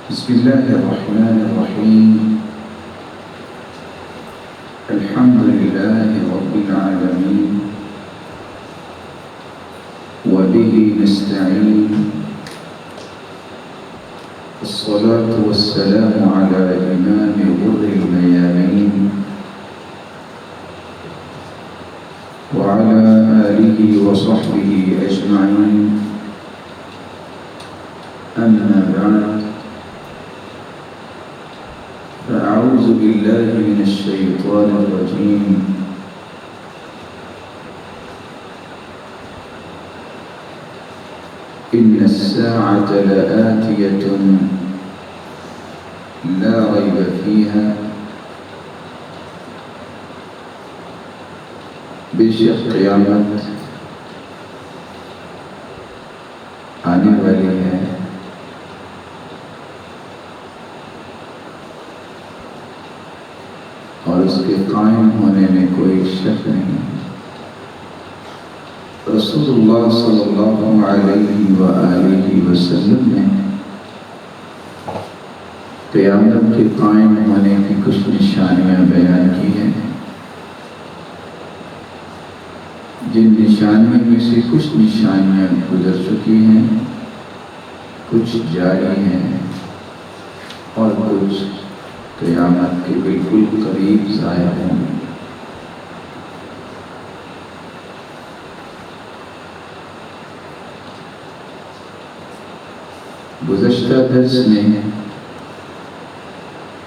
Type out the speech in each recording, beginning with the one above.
بسم الله الرحمن الرحيم. الحمد لله رب العالمين وبه نستعين. الصلاة والسلام على إمام غر الميامين وعلى آله وصحبه أجمعين. أما بعد، فأعوذ بالله من الشيطان الرجيم. إن الساعة لآتية لا ريب فيها. بے شک قیامت آنے والی ہے اور اس کے قائم ہونے میں کوئی شک نہیں. رسول اللہ صلی اللہ علیہ وآلہ وسلم نے قیامت کے قائم ہونے کی کچھ نشانیاں بیان کی ہیں، جن نشانیوں میں سے کچھ نشانیاں گزر چکی ہیں، کچھ جاری ہیں اور کچھ قیامت کے بالکل قریب ظاہر ہوں گے. گزشتہ درس میں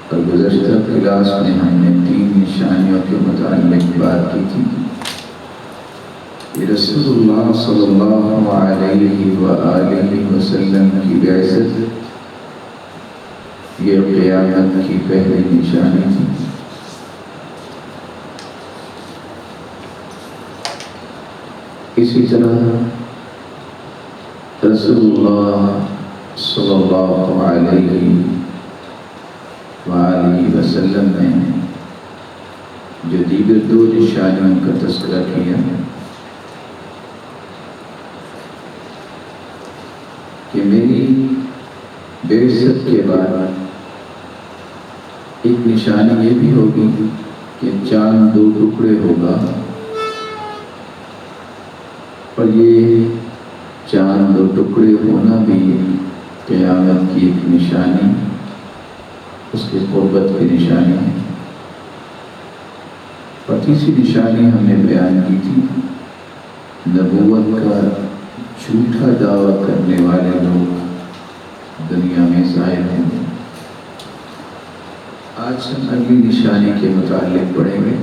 اور گزشتہ کلاس میں ہم نے 3 نشانیوں کے متعلق بات کی تھی. رسول اللہ صلی اللہ علیہ وآلہ وسلم کی بعثت یہ قیامت کی پہلی نشانی تھی. اسی طرح رسول اللہ صلی اللہ علیہ وآلہ وسلم نے جو دیگر 2 نشانیوں کا تذکرہ کیا کہ میری بعثت کے بعد ایک نشانی یہ بھی ہوگی کہ چاند 2 ٹکڑے ہوگا، اور یہ چاند 2 ٹکڑے ہونا بھی قیامت کی ایک نشانی، اس کے قربت کی نشانی ہے. اور تیسری نشانی ہم نے بیان کی تھی، نبوت کا جھوٹا دعویٰ کرنے والے لوگ دنیا میں ظاہر ہوں گے. آج ہم اگلی نشانی کے متعلق پڑھیں گے.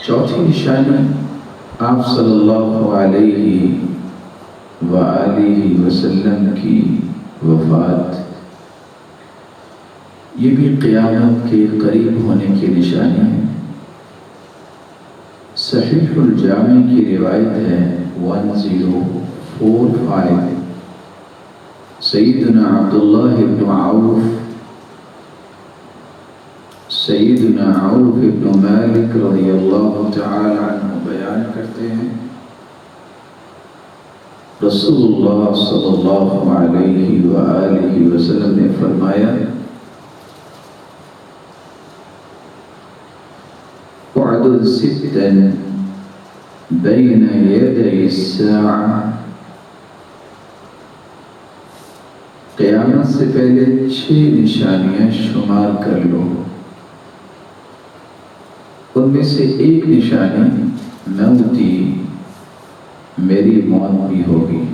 چوتھی نشانی آپ صلی اللہ علیہ وآلہ وسلم کی وفات. یہ بھی قیامت کے قریب ہونے کی نشانی ہے. صحیح الجامع کی روایت ہے 1045. سیدنا عبداللہ ابن عوف سیدنا عوف ابن مالک رضی اللہ تعالی عنہ بیان کرتے ہیں، رسول اللہ صلی اللہ علیہ وآلہ وسلم نے فرمایا، وعدد 6 بین یدی الساعہ. قیامت سے پہلے 6 نشانیاں شمار کر لو. ان میں سے ایک نشانی موتی، میری موت بھی ہوگی.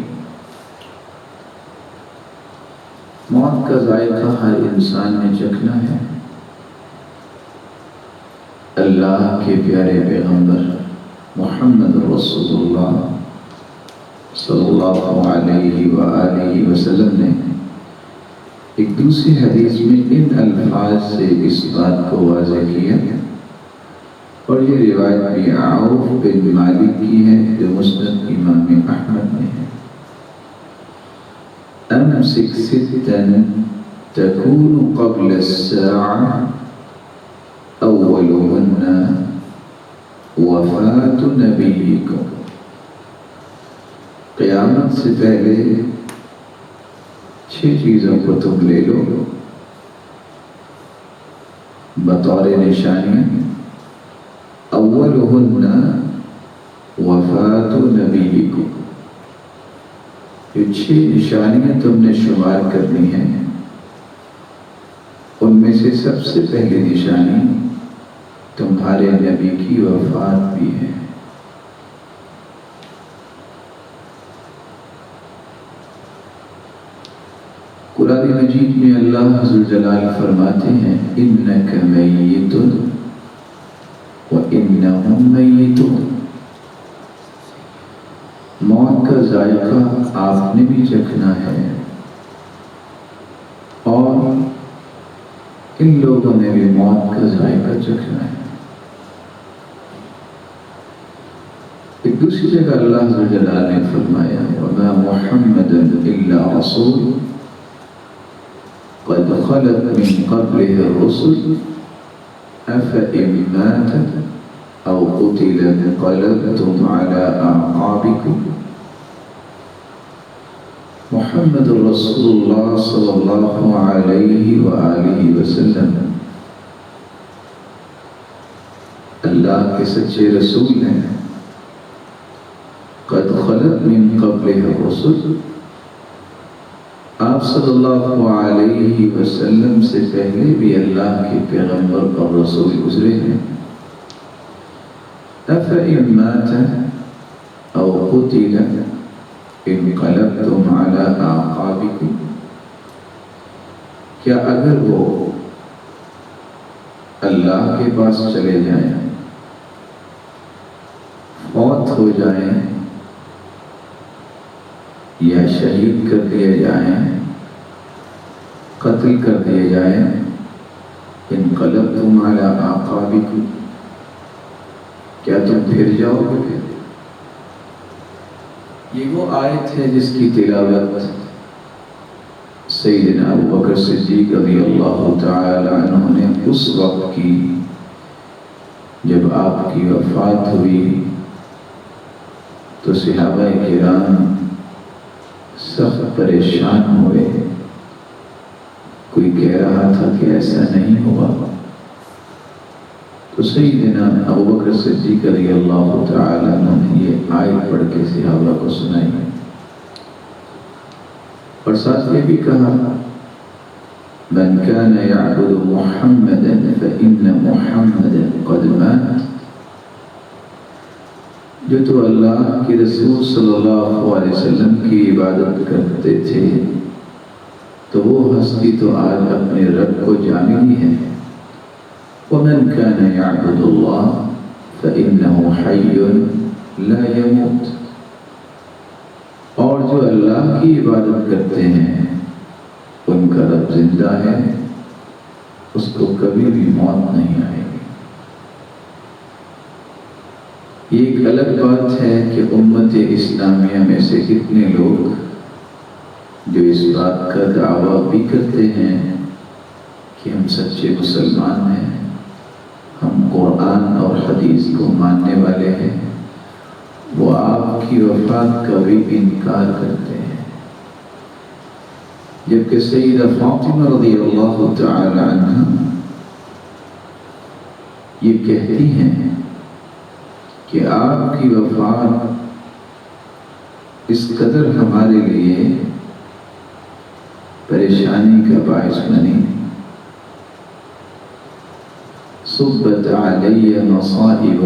موت کا ذائقہ ہر انسان نے چکھنا ہے. اللہ کے پیارے پیغمبر محمد رسول اللہ صلی اللہ علیہ وآلہ وسلم نے ایک دوسری حدیث میں ان الفاظ سے اس بات کو واضح کیا، اور یہ روایت بھی عوف بن مالک کی ہے جو مسند امام احمد میں ہے. امسک 6 تكون قبل الساعة اولهن وفات نبیکم. قیامت سے پہلے 6 چیزوں کو تم لے لو بطور نشانی. اولہن وفات نبیکم. یہ 6 نشانیاں تم نے شمار کرنی ہیں. ان میں سے سب سے پہلی نشانی تمہارے نبی کی وفات بھی ہے. قرآن مجید میں اللہ عز و جلال فرماتے ہیں انک میت وانہم میتون. موت کا ذائقہ آپ نے بھی چکھنا ہے اور ان لوگوں نے بھی موت کا ذائقہ چکھنا ہے. ایک دوسری جگہ اللہ عز و جلال نے فرمایا وما محمد الا رسول قد خلت من قبله الرسل افإن مات او قتل انقلبتم على اعقابكم. محمد رسول اللہ صلی اللہ علیہ وآلہ وسلم اللہ کے سچے رسول ہیں. قد خلت من قبله الرسل. آپ صلی اللہ علیہ وسلم سے پہلے بھی اللہ کے پیغمبر اور رسول گزرے ہیں. افإن مات او قتل انقلبتم على اعقابكم. کیا اگر وہ اللہ کے پاس چلے جائیں، فوت ہو جائیں یا شہید کر دیے جائیں، قتل کر دیے جائیں، انقلبتم علی اعقابکم، کیا تم پھر جاؤ گے؟ پھر یہ وہ آیت ہے جس کی تلاوت سیدنا ابوبکر صدیق رضی اللہ تعالی عنہ نے اس وقت کی جب آپ کی وفات ہوئی تو صحابہ کرام سخت پریشان ہوئے. کوئی کہہ رہا تھا کہ ایسا نہیں ہوا، تو سیدنا ابوبکر صدیق رضی اللہ تعالی عنہ نے یہ آیت پڑھ کے صحابہ کو سنائی اور ساتھ یہ بھی کہا من كان يعبد محمدا فإن محمدا قد مات. جو تو اللہ کے رسول صلی اللہ علیہ وسلم کی عبادت کرتے تھے تو وہ ہستی تو آج اپنے رب کو جان لی ہے. ومن كان يعبد الله فإنه حي لا يموت. اور جو اللہ کی عبادت کرتے ہیں ان کا رب زندہ ہے، اس کو کبھی بھی موت نہیں آئے گی. یہ ایک الگ بات ہے کہ امت اسلامیہ میں سے کتنے لوگ جو اس بات کا دعویٰ بھی کرتے ہیں کہ ہم سچے مسلمان ہیں، ہم قرآن اور حدیث کو ماننے والے ہیں، وہ آپ کی وفات کا بھی انکار کرتے ہیں. جبکہ سیدہ فاطمہ رضی اللہ تعالی عنہ یہ کہتی ہیں کہ آپ کی وفات اس قدر ہمارے لیے پریشانی کا باعث بنی. صبت علی مصائب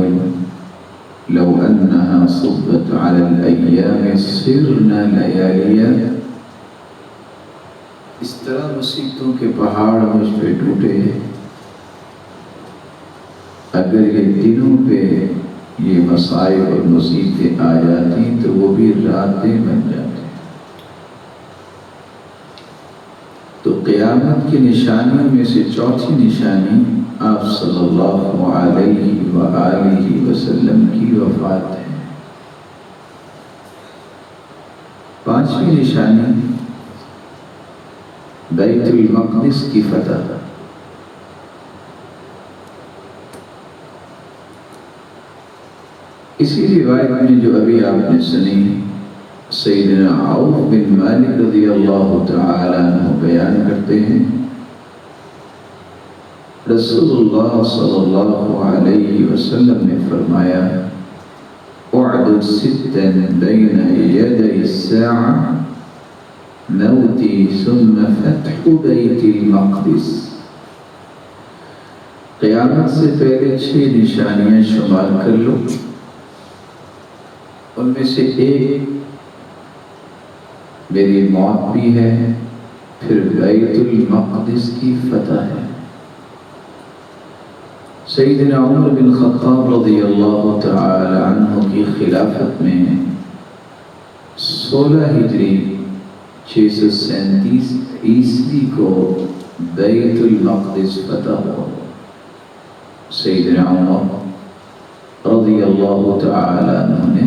لو انها صبت على الايام سرنا لياليا. اس طرح مصیبتوں کے پہاڑ مجھ پہ ٹوٹے، اگر یہ دنوں پہ یہ مصائب اور مصیبتیں آ جاتی تو وہ بھی راتیں بن جاتی. تو قیامت کی نشانیوں میں سے چوتھی نشانی آپ صلی اللہ علیہ وآلہ وسلم کی وفات ہے. پانچویں نشانی بیت المقدس کی فتح. اسی روایت میں جو ابھی آپ نے سنی سیدنا عوف بن مالک رضی اللہ تعالی عنہ بیان کرتے ہیں رسول اللہ صلی اللہ علیہ وسلم نے فرمایا اعدد ستا بین یدی الساعة موتی ثم فتح بیت المقدس، قیامت سے پہلے 6 نشانیاں شمار کر لو، ان میں سے ایک میری موت بھی ہے، پھر بیت المقدس کی فتح ہے۔ سیدنا عمر بن خطاب رضی اللہ تعالی عنہ کی خلافت میں 16 ہجری 637 عیسوی کو بیت المقدس فتح ہوا۔ سیدنا عمر رضی اللہ تعالی عنہ نے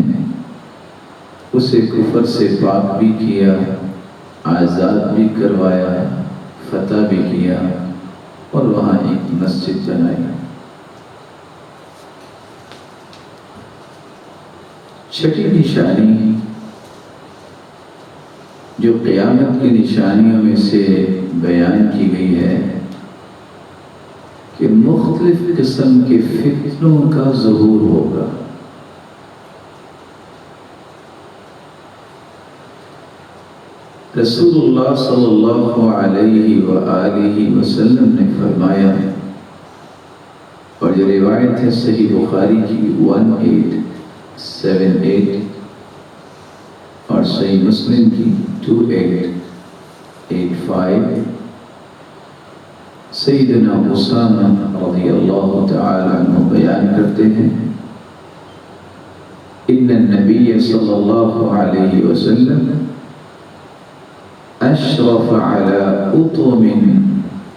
اسے کفر سے پاک بھی کیا، آزاد بھی کروایا، فتح بھی کیا اور وہاں ایک مسجد بنائی۔ چھٹی نشانی جو قیامت کی نشانیوں میں سے بیان کی گئی ہے کہ مختلف قسم کے فتنوں کا ظہور ہوگا۔ رسول اللہ صلی اللہ علیہ وآلہ وسلم نے فرمایا، اور یہ روایت ہے صحیح بخاری کی 1878 اور صحیح مسلم کی 2885، سیدنا اسامہ رضی اللہ تعالی عنہ بیان کرتے ہیں ان النبی صلی اللہ علیہ وسلم اشرف على اطم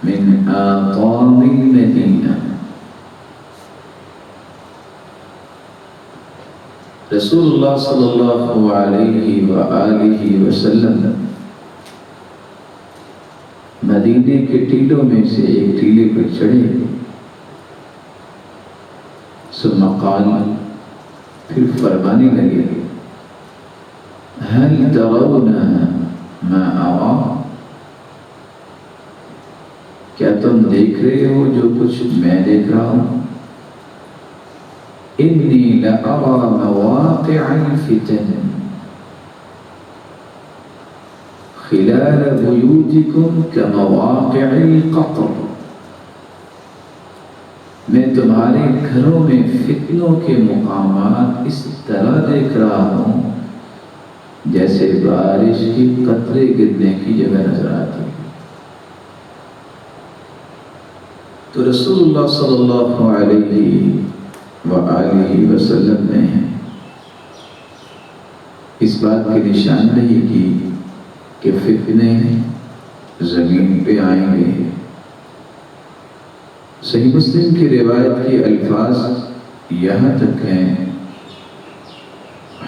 من آطام المدینہ، رسول اللہ صلی اللہ علیہ وآلہ وسلم مدینے کے ٹیلوں میں سے ایک ٹیلے پر چڑھے، ثم قال، پھر فرمانے لگے، هل ترون ما ارى، کیا تم دیکھ رہے ہو جو کچھ میں دیکھ رہا ہوں؟ انی لأرى مواقع الفتن خلال بیوتکم کمواقع القطر، میں تمہارے گھروں میں فتنوں کے مقامات اس طرح دیکھ رہا ہوں جیسے بارش کی قطرے گرنے کی جگہ نظر آتی ہے۔ تو رسول اللہ صلی اللہ علیہ وآلہ وسلم نے اس بات کی نشاندہی کی کہ فتنے زمین پہ آئیں گے۔ صحیح مسلم کی روایت کے الفاظ یہاں تک ہیں،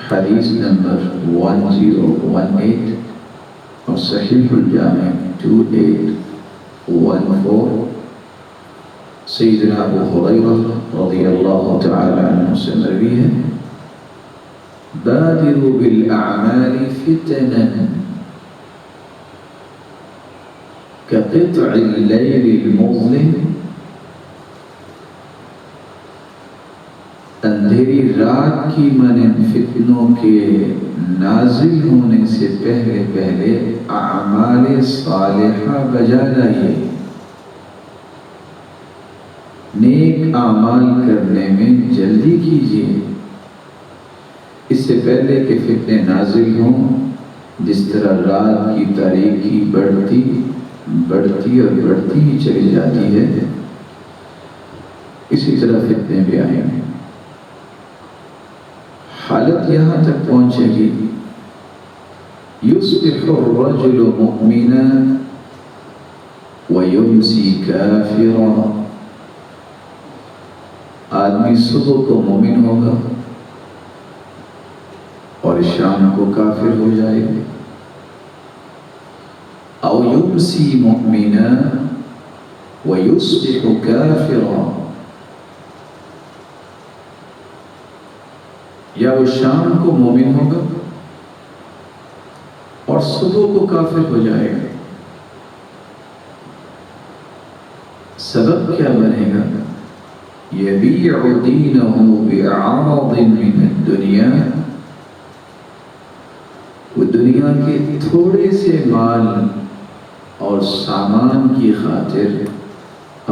حدیث نمبر 1018 اور صحیح الجامع 2814، سیدنا ابو ہریرہ رضی اللہ تعالی عنہ سے مروی ہے، بادروا بالاعمال فتنا كقطع الليل المظلم، اندھیری رات کی مانند فتنوں کے نازل ہونے سے پہلے پہلے اعمال صالحہ بجا لائیے، نیک اعمال کرنے میں جلدی کیجیے، اس سے پہلے کہ فتنے نازل ہوں۔ جس طرح رات کی تاریکی بڑھتی اور بڑھتی ہی چلی جاتی ہے، اسی طرح فتنے بھی آئیں گے۔ حالت یہاں تک پہنچے گی، یصبح الرجل مؤمنا ویمسی کافرا، آدمی صبح کو مومن ہوگا اور شام کو کافر ہو جائے گا، او یمسی مؤمنا ویصبح کافرا، یا وہ شام کو مومن ہوگا صبح کو کافر ہو جائے گا۔ سبب کیا بنے گا؟ یبیع دینہ بعرض من الدنیا، وہ دنیا کے تھوڑے سے مال اور سامان کی خاطر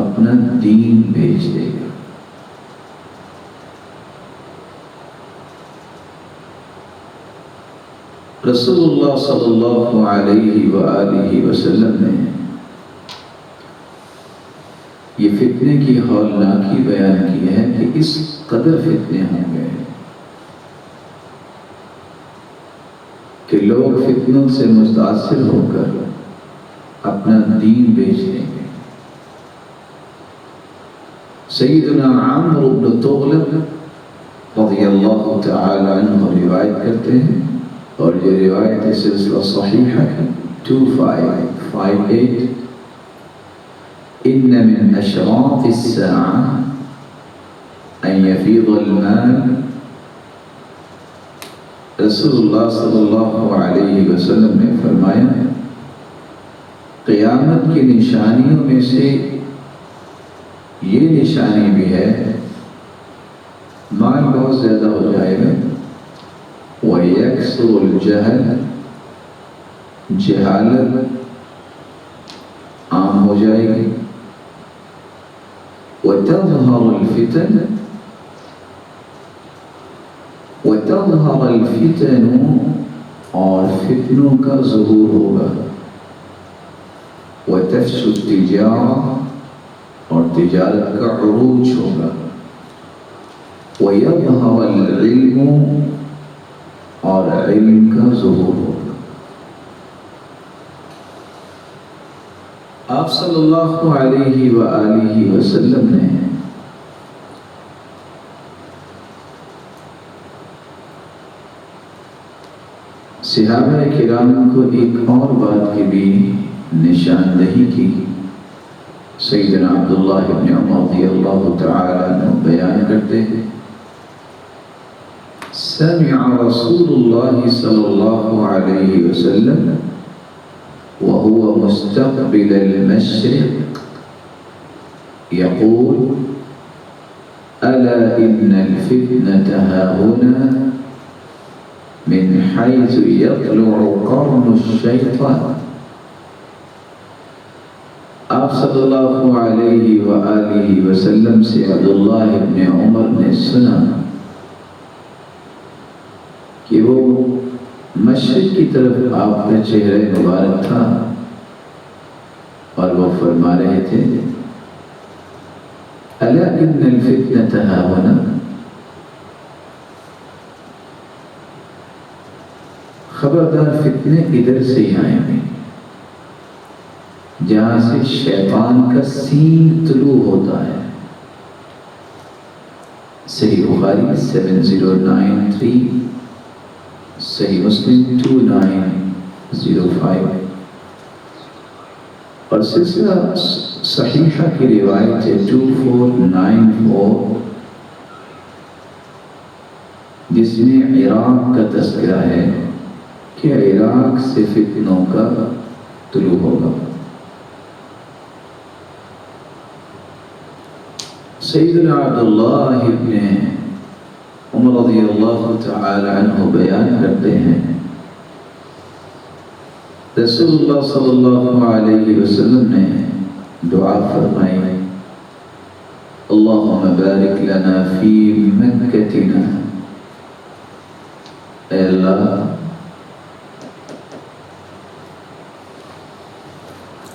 اپنا دین بیچ دے گا۔ رسول اللہ صلی اللہ علیہ وآلہ وسلم نے یہ فتنے کی ہولناکی بیان کی ہے کہ اس قدر فتنے ہوں گے کہ لوگ فتنوں سے متاثر ہو کر اپنا دین بیچ دیں گے۔ سیدنا عمرو بن تغلب رضی اللہ تعالی عنہ روایت کرتے ہیں، اور یہ روایت سلسلہ صحیحہ 2558، ان من اشراط الساعة ان يفيض المال۔ رسول اللہ صلی اللہ علیہ وسلم نے فرمایا قیامت کی نشانیوں میں سے یہ نشانی بھی ہے، مال بہت زیادہ ہو جائے گا، وَيَكْثُرُ الْجَهْلُ، جہالت عام ہو جائے گی، وَتَظْهَرُ الْفِتَنُ، اور فتنوں کا ظہور ہوگا، وَتَفْشُ التِّجَارَةُ، اور تجارت کا عروج ہوگا، وَيَظْهَرُ الْعِلْمُ، اور علم کا ظہور ہوگا۔ آپ صلی اللہ علیہ وآلہ وسلم نے صحابہ کرام کو ایک اور بات کی بھی نشاندہی کی۔ سیدنا عبداللہ بن عمر رضی اللہ تعالی عنہ بیان کرتے ہیں، سمع رسول اللہ صلی اللہ علیہ وسلم وهو مستقبل المشرق يقول ألا إن الفتنة هاهنا من حيث يطلع قرن الشيطان۔ آپ صلی اللہ علیہ وآلہ وسلم سے عبداللہ ابن عمر نے سنا کہ وہ مشرق کی طرف آپ کا چہرہ مبارک تھا، اور وہ فرما رہے تھے الا ان الفتنة هاهنا، خبردار فتنے ادھر سے ہی آئیں گے جہاں سے شیطان کا سینگ طلوع ہوتا ہے۔ صحیح بخاری 7093، صحیح مسلم 2905، اور سلسلہ صحیحہ کی روایت ہے 2494، جس میں عراق کا تذکرہ ہے کہ عراق سے فتنوں کا طلوع ہوگا۔ سیدنا عبداللہ ابن عمر رضی اللہ تعالی عنہ بیان کرتے ہیں، رسول اللہ صلی اللہ علیہ وسلم نے دعا فرمائی، اللہم بارک لنا فی مکتنا، اے اللہ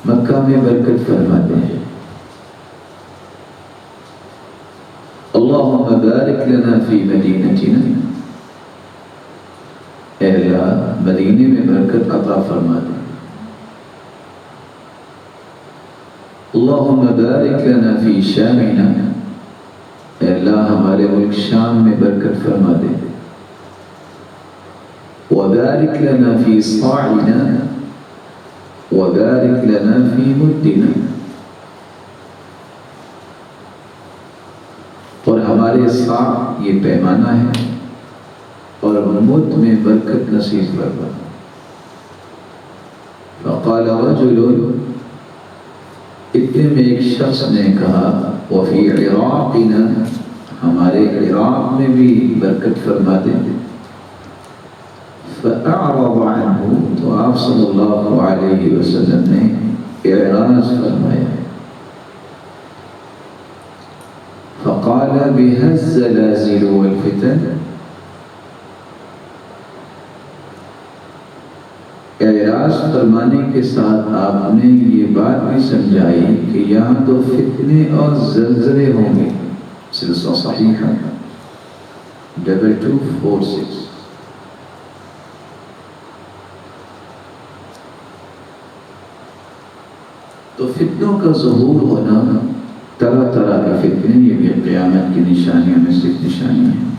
مکہ میں برکت فرما دے، اللہم بارک لنا فی مدینتنا، اے اللہ مدینے میں برکت عطا فرما دے، اللہم بارک لنا فی شامنا، اے اللہ ہمارے ملک شام میں برکت فرما دے، وبارک لنا فی صاعنا، وبارک لنا فی مدنا، اور ہمارے صاع یہ پیمانہ ہے، اور مد میں برکت نصیب فرما۔ فقال رجل، اتنے میں ایک شخص نے کہا وفی عراقنا، ہمارے عراق میں بھی برکت فرما دیں۔ فأعرض عنہ، تو آپ صلی اللہ علیہ وسلم نے اعراض فرمایا۔ فقال بها الزلازل والفتن، اعراض فرمانے کے ساتھ آپ نے یہ بات بھی سمجھائی کہ یہاں تو فتنے اور زلزلے ہوں گے۔ سلسلہ صحیحہ 2246۔ تو فتنوں کا ظہور ہونا، طرح طرح کے فتنے، یہ بھی قیامت کی نشانیوں میں سے نشانی ہے۔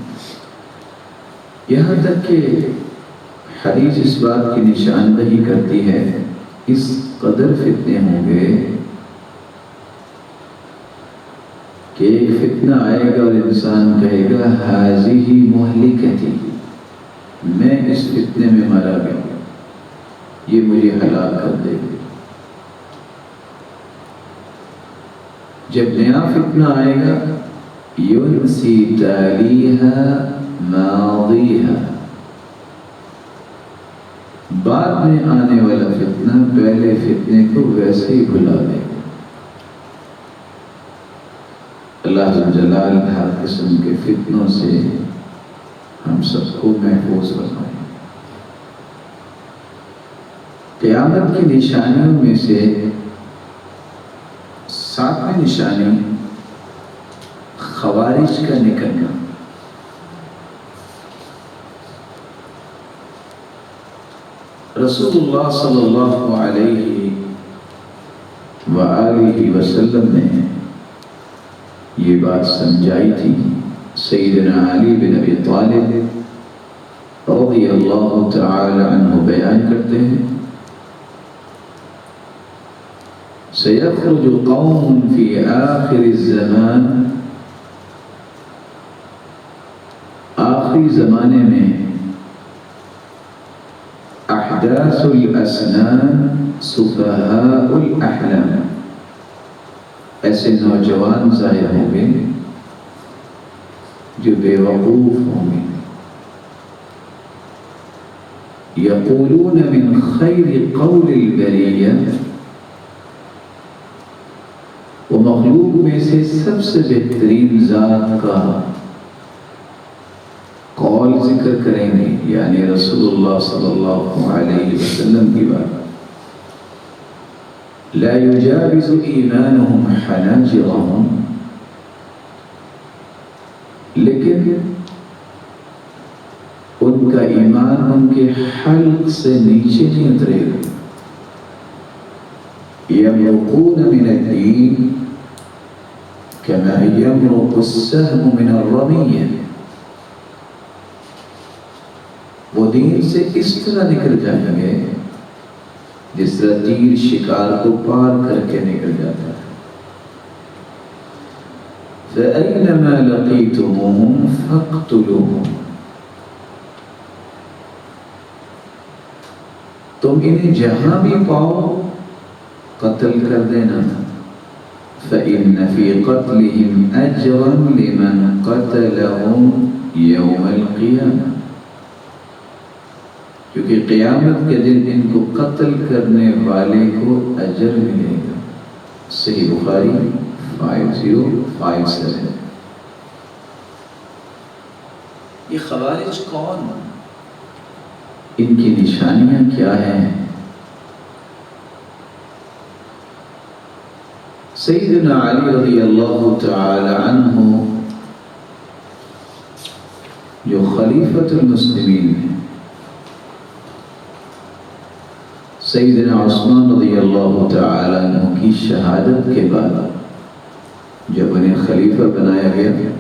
یہاں تک کہ حدیث اس بات کی نشاندہی کرتی ہے اس قدر فتنے ہوں گے کہ ایک فتنہ آئے گا اور انسان کہے گا ہذہ مہلکتی، میں اس فتنے میں مارا گیا، یہ مجھے ہلاک کر دے گا۔ جب نیا فتنہ آئے گا ینسی تالیہا ماضیہا، بعد میں آنے والا فتنہ پہلے فتنے کو ویسے ہی بھلا دے گا۔ اللہ جلال ہر قسم کے فتنوں سے ہم سب کو محفوظ رکھائے۔ قیامت کی نشانیوں میں سے 7ویں نشانی خوارج کا نکلنا۔ رسول اللہ صلی اللہ علیہ وآلہ وسلم نے یہ بات سمجھائی تھی۔ سیدنا علی بن ابی طالب رضی اللہ تعالی عنہ بیان کرتے ہیں سیخرج قوم فی آخر الزمان، آخری زمانے میں احداث الاسنان سفہاء الاحلام، ایسے نوجوان ظاہر ہوں گے جو بے وقوف ہوں گے۔ یقولون من خیر قول البریہ، وہ مخلوق میں سے سب سے بہترین ذات کا قول ذکر کریں گے، یعنی رسول اللہ صلی اللہ علیہ وسلم کی بات۔ لا يجاوز ایمانہم حناجرہم، لیکن ان کا ایمان ان کے حلق سے نیچے نہیں اترے گا۔ یمرقون من الدین كما يمرق السهم من الرمیہ، وہ دین سے اس طرح نکل جائیں گے جس طرح تیر شکار کو پار کر کے نکل جاتا ہے۔ فَأَيْنَمَا لَقِيتُمُوهُمْ فَاقْتُلُوهُمْ، تم انہیں جہاں بھی پاؤ قتل کر دینا۔ فَإِنَّ فِي قَتْلِهِمْ أَجْرًا لِمَنْ قَتَلَهُمْ يَوْمَ الْقِيَامَةِ، کیونکہ قیامت کے دن ان کو قتل کرنے والے کو اجر ملے گا۔ صحیح بخاری 5057۔ یہ خوارج کون، ان کی نشانیاں کیا ہیں؟ سیدنا علی رضی اللہ تعالی عنہ جو خلیفۃ المسلمین ہیں، سیدنا عثمان رضی اللہ تعالی عنہ کی شہادت کے بعد جب انہیں خلیفہ بنایا گیا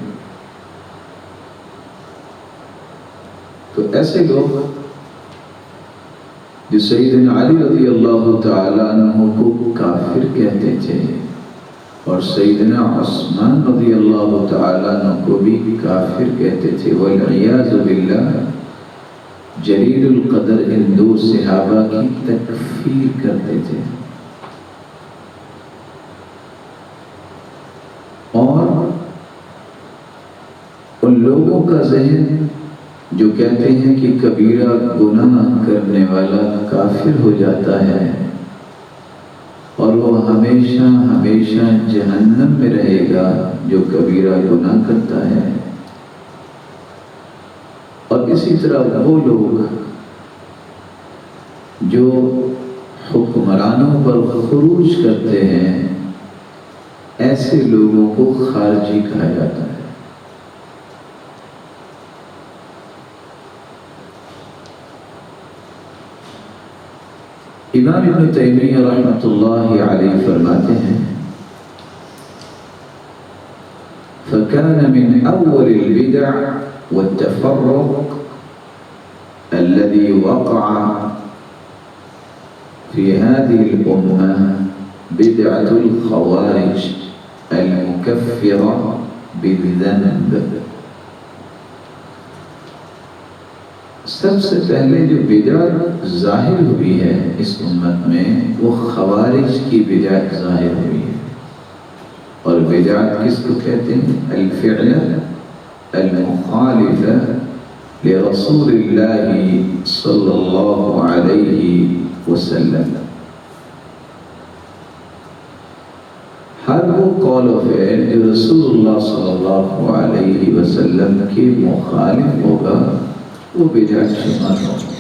تو ایسے لوگ جو سیدنا علی رضی اللہ تعالی عنہ کو کافر کہتے تھے اور سیدنا عثمان رضی اللہ تعالی عنہ کو بھی کافر کہتے تھے، والعیاذ باللہ، جلیل القدر ان دو صحابہ کی تکفیر کرتے تھے، اور ان لوگوں کا ذہن جو کہتے ہیں کہ کبیرہ گناہ کرنے والا کافر ہو جاتا ہے اور وہ ہمیشہ ہمیشہ جہنم میں رہے گا جو کبیرہ گناہ کرتا ہے، اور اسی طرح وہ لوگ جو حکمرانوں پر خروج کرتے ہیں ایسے لوگوں کو خارجی کہا جاتا ہے۔ امام ابن تیمیہ رحمۃ اللہ علیہ فرماتے ہیں فَكَانَ مِنْ أَوَّلِ الْبِدْعِ وَالتَّفَرُّقِ الَّذِي وَقَعَ فِي هَذِهِ الْأُمَّةِ بِدْعَةُ الْخَوَارِجِ الْمُكَفِّرَةِ بِالذَّنْبِ۔ سب سے پہلے جو بدعت ظاہر ہوئی ہے اس امت میں وہ خوارج کی بدعت ظاہر ہوئی ہے، اور بدعت کس کو کہتے ہیں؟ الفعل المخالف لرسول اللہ صلی اللہ علیہ وسلم، ہر وہ قول و فعل جو رسول اللہ صلی اللہ علیہ وسلم کے مخالف ہوگا وہ بدعت شمار ہوگا۔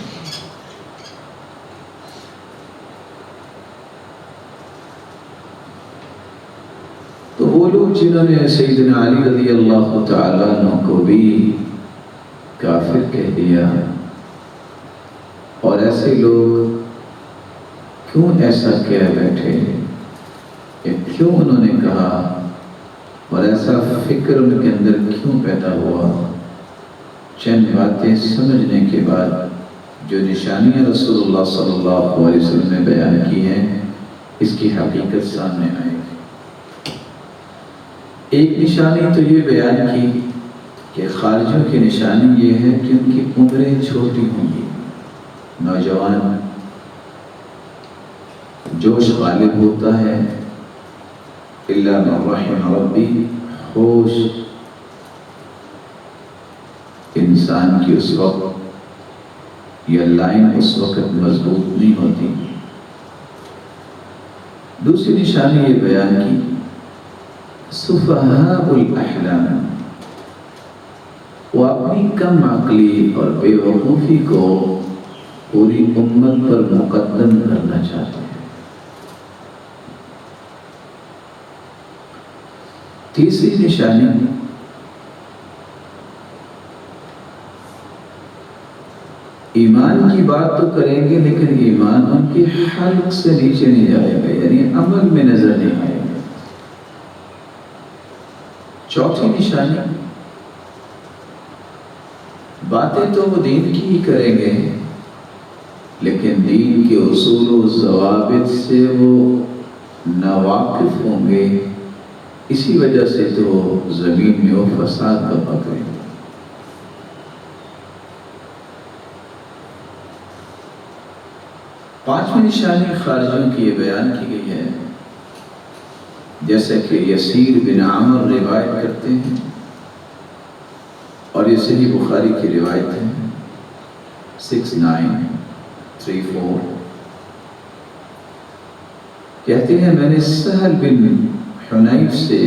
تو وہ لوگ جنہوں نے سیدنا علی رضی اللہ تعالیٰ عنہ کو بھی کافر کہہ دیا، اور ایسے لوگ کیوں ایسا کہہ بیٹھے، کیوں انہوں نے کہا، اور ایسا فکر ان کے اندر کیوں پیدا ہوا، چند باتیں سمجھنے کے بعد جو نشانیاں رسول اللہ صلی اللہ علیہ وسلم نے بیان کی ہیں اس کی حقیقت سامنے آئے گی۔ ایک نشانی تو یہ بیان کی کہ خارجوں کی نشانی یہ ہے کہ ان کی عمریں چھوٹی ہوں گی، نوجوان، جوش غالب ہوتا ہے، الا من رحم ربی، ہوش انسان کی اس وقت یا لائن اس وقت مضبوط نہیں ہوتی۔ دوسری نشانی یہ بیان کی سفہاء الاحلام، وہ اپنی کم عقلی اور بے وقوفی کو پوری امت پر مقدم کرنا چاہتے ہیں۔ تیسری نشانی ایمان کی بات تو کریں گے لیکن ایمان ان کی حلق سے نیچے نہیں جائے گا، یعنی عمل میں نظر نہیں آئے گا۔ چوتھی نشانی باتیں تو وہ دین کی ہی کریں گے لیکن دین کے اصول و ضوابط سے وہ ناواقف ہوں گے، اسی وجہ سے تو زمین میں وہ فساد برپا کریں گے۔ پانچویں نشانی خارجوں کی یہ بیان کی گئی ہے، جیسے کہ یسیر بن عامر روایت کرتے ہیں، اور یہ صحیح بخاری کی روایت ہے 6934، کہتے ہیں میں نے سہل بن حنیف سے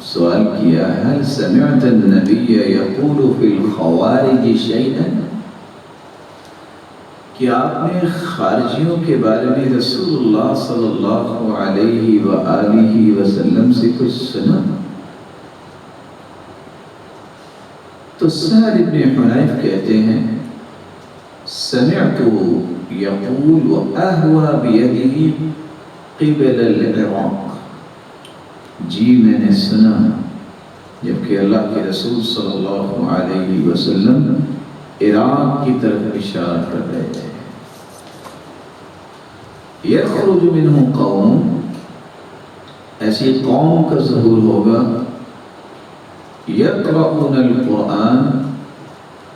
سوال کیا هل سمعت النبی یقول فی الخوارج شیئا، کہ آپ نے خارجیوں کے بارے میں رسول اللہ صلی اللہ علیہ وآلہ وسلم سے کچھ سنا؟ تو سہل بن حنیف کہتے ہیں سمعت یقول واہوى بیدہ قبل العراق، جی میں نے سنا جبکہ اللہ کے رسول صلی اللہ علیہ وسلم عراق کی طرف اشارہ کر رہے تھے۔ یخرج منہ قوم، ایسی قوم کا ظہور ہوگا، یقرؤون القرآن،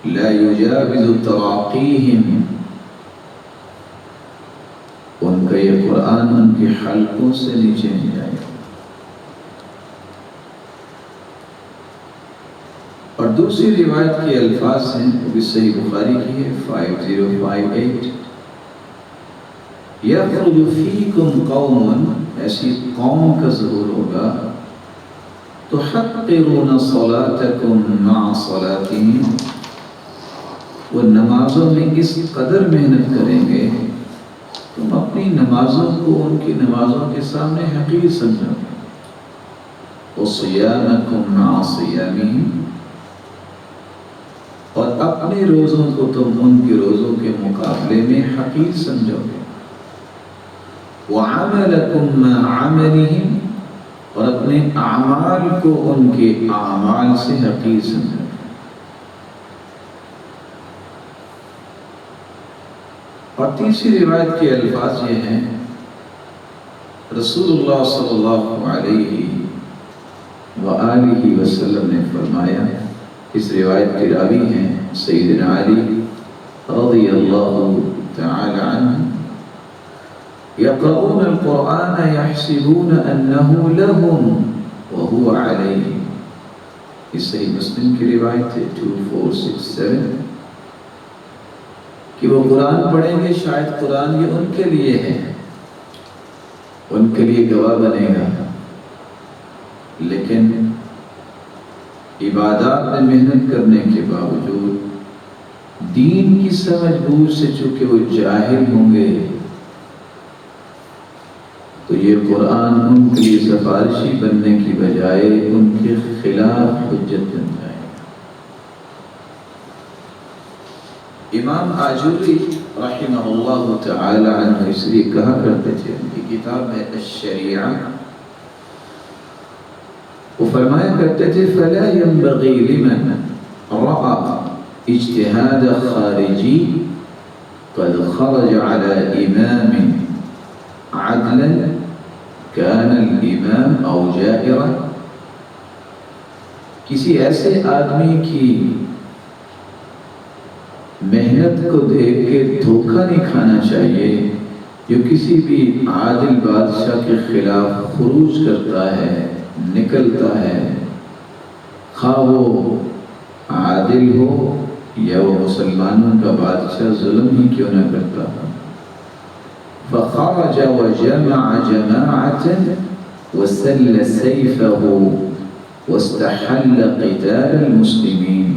لا يجاوز تراقيهم، ان کا یہ قرآن ان کے حلقوں سے نیچے نہیں آئے گا۔ اور دوسری روایت کے الفاظ ہیں، وہ بھی صحیح بخاری کی ہے 5058، یخرج فیکم قوم، ایسی قوم کا ظہور ہوگا، تحقرون صلاتکم مع صلاتہم، وہ نمازوں میں اس قدر محنت کریں گے تم اپنی نمازوں کو ان کی نمازوں کے سامنے حقیر سمجھو گے، وصیامکم مع صیامہم، اور اپنے روزوں کو تم ان کے روزوں کے مقابلے میں حقیر سمجھو گے، وعملکم مع عملہم، اور اپنے اعمال کو ان کے اعمال سے حقیر سمجھو گے۔ اور تیسری روایت کے الفاظ یہ ہیں، رسول اللہ صلی اللہ علیہ وآلہ وسلم نے فرمایا، اس روایت کے راوی ہیں سیدنا علی رضی اللہ تعالی عنہ، یقرؤون القرآن یحسبون انہ لہم وہو علیہم، اس صحیح مسلم کی روایت ہے 2467، کہ وہ قرآن پڑھیں گے شاید قرآن یہ ان کے لیے ہے، ان کے لیے گواہ بنے گا، لیکن عبادات میں محنت کرنے کے باوجود دین کی سمجھ بوجھ سے چونکہ وہ جاہل ہوں گے تو یہ قرآن ان کے لیے سفارشی بننے کی بجائے ان کے خلاف حجت بن جائے گا۔ امام آجوری رحمہ اللہ تعالی عنہ اس لیے کہا کرتے تھے، ان کی کتاب ہے الشریعہ، وہ فرمایا کرتے تھے فلا ينبغي لمن رأى اجتهاد خارجی قد خرج على امام عدلا كان الامام او جائرا، کسی ایسے آدمی کی محنت کو دیکھ کے دھوکہ نہیں کھانا چاہیے جو کسی بھی عادل بادشاہ کے خلاف خروج کرتا ہے، نکلتا ہے، خواہ وہ عادل ہو یا وہ مسلمانوں کا بادشاہ ظلم ہی کیوں نہ کرتا ہو۔ فخرج وجمع جماعة وسل سيفه واستحل قتال المسلمين،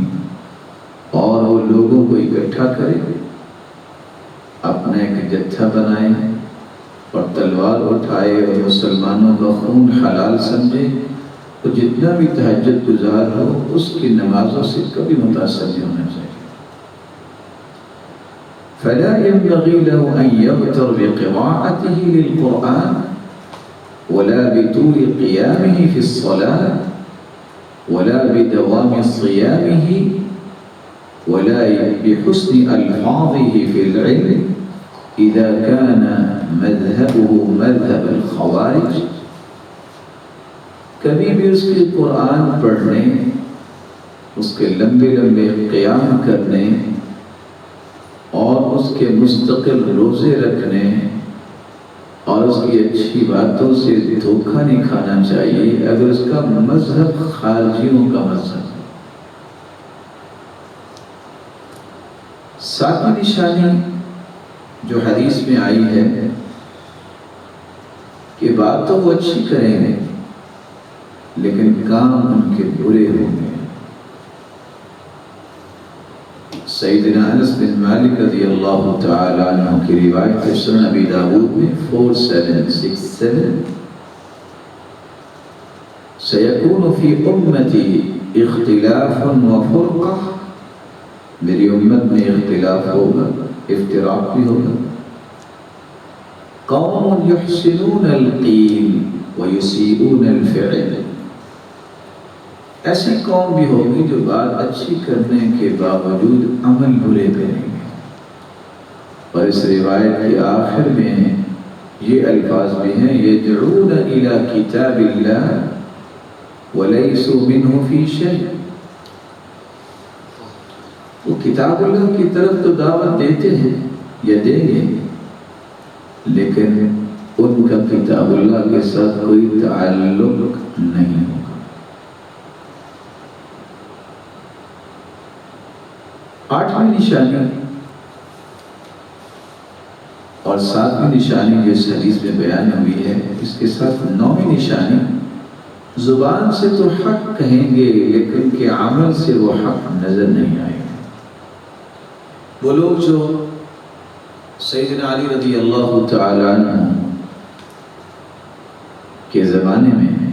اور وہ لوگوں کو اکٹھا کرے، اپنا ایک جتھا بنائے اور تلوار اٹھائے اور مسلمانوں کا خون حلال سمجھے، تو جتنا بھی تہجد گزار ہو اس کی نمازوں سے کبھی متاثر نہیں ہونا چاہیے۔ فلا ينبغي له أن يغتر بقراءته للقرآن ولا بطول قيامه في الصلاة ولا بدوام صيامه ولا بحسن ألفاظه في العلم إذا كان مذهبه مذهب الخوارج، کبھی بھی اس کے قرآن پڑھنے، اس کے لمبے لمبے قیام کرنے اور اس کے مستقل روزے رکھنے اور اس کی اچھی باتوں سے دھوکہ نہیں کھانا چاہیے اگر اس کا مذہب خارجیوں کا مذہب ہے۔ ساتویں نشانی جو حدیث میں آئی ہے کہ بات تو وہ اچھی کریں گے لیکن کام ان کے برے ہوں گے۔ سیدنا انس بن مالک رضی اللہ تعالی عنہ کی روایت ہے سنن ابی داود میں 4767، سیکون فی امتی اختلاف و فرقہ، میری امت میں اختلاف ہوگا، افتراق بھی ہوگا، قوم یحسنون القیل ویسیئون الفعل، ایسی قوم بھی ہوگی جو بات اچھی کرنے کے باوجود عمل برے کریں گے۔ اور اس روایت کے آخر میں یہ الفاظ بھی ہیں یدعون الی کتاب اللہ ولیسوا منہ فی شیء، وہ کتاب اللہ کی طرف تو دعوت دیتے ہیں یا دیں گے، لیکن ان کا کتاب اللہ کے ساتھ کوئی تعلق نہیں ہوگا۔ آٹھویں نشانی اور ساتویں نشانی جو اس حدیث میں بیان ہوئی ہے، اس کے ساتھ نویں نشانی، زبان سے تو حق کہیں گے لیکن کہ عمل سے وہ حق نظر نہیں آئے گا۔ وہ لوگ جو سیدنا علی رضی اللہ تعالی عنہ کے زمانے میں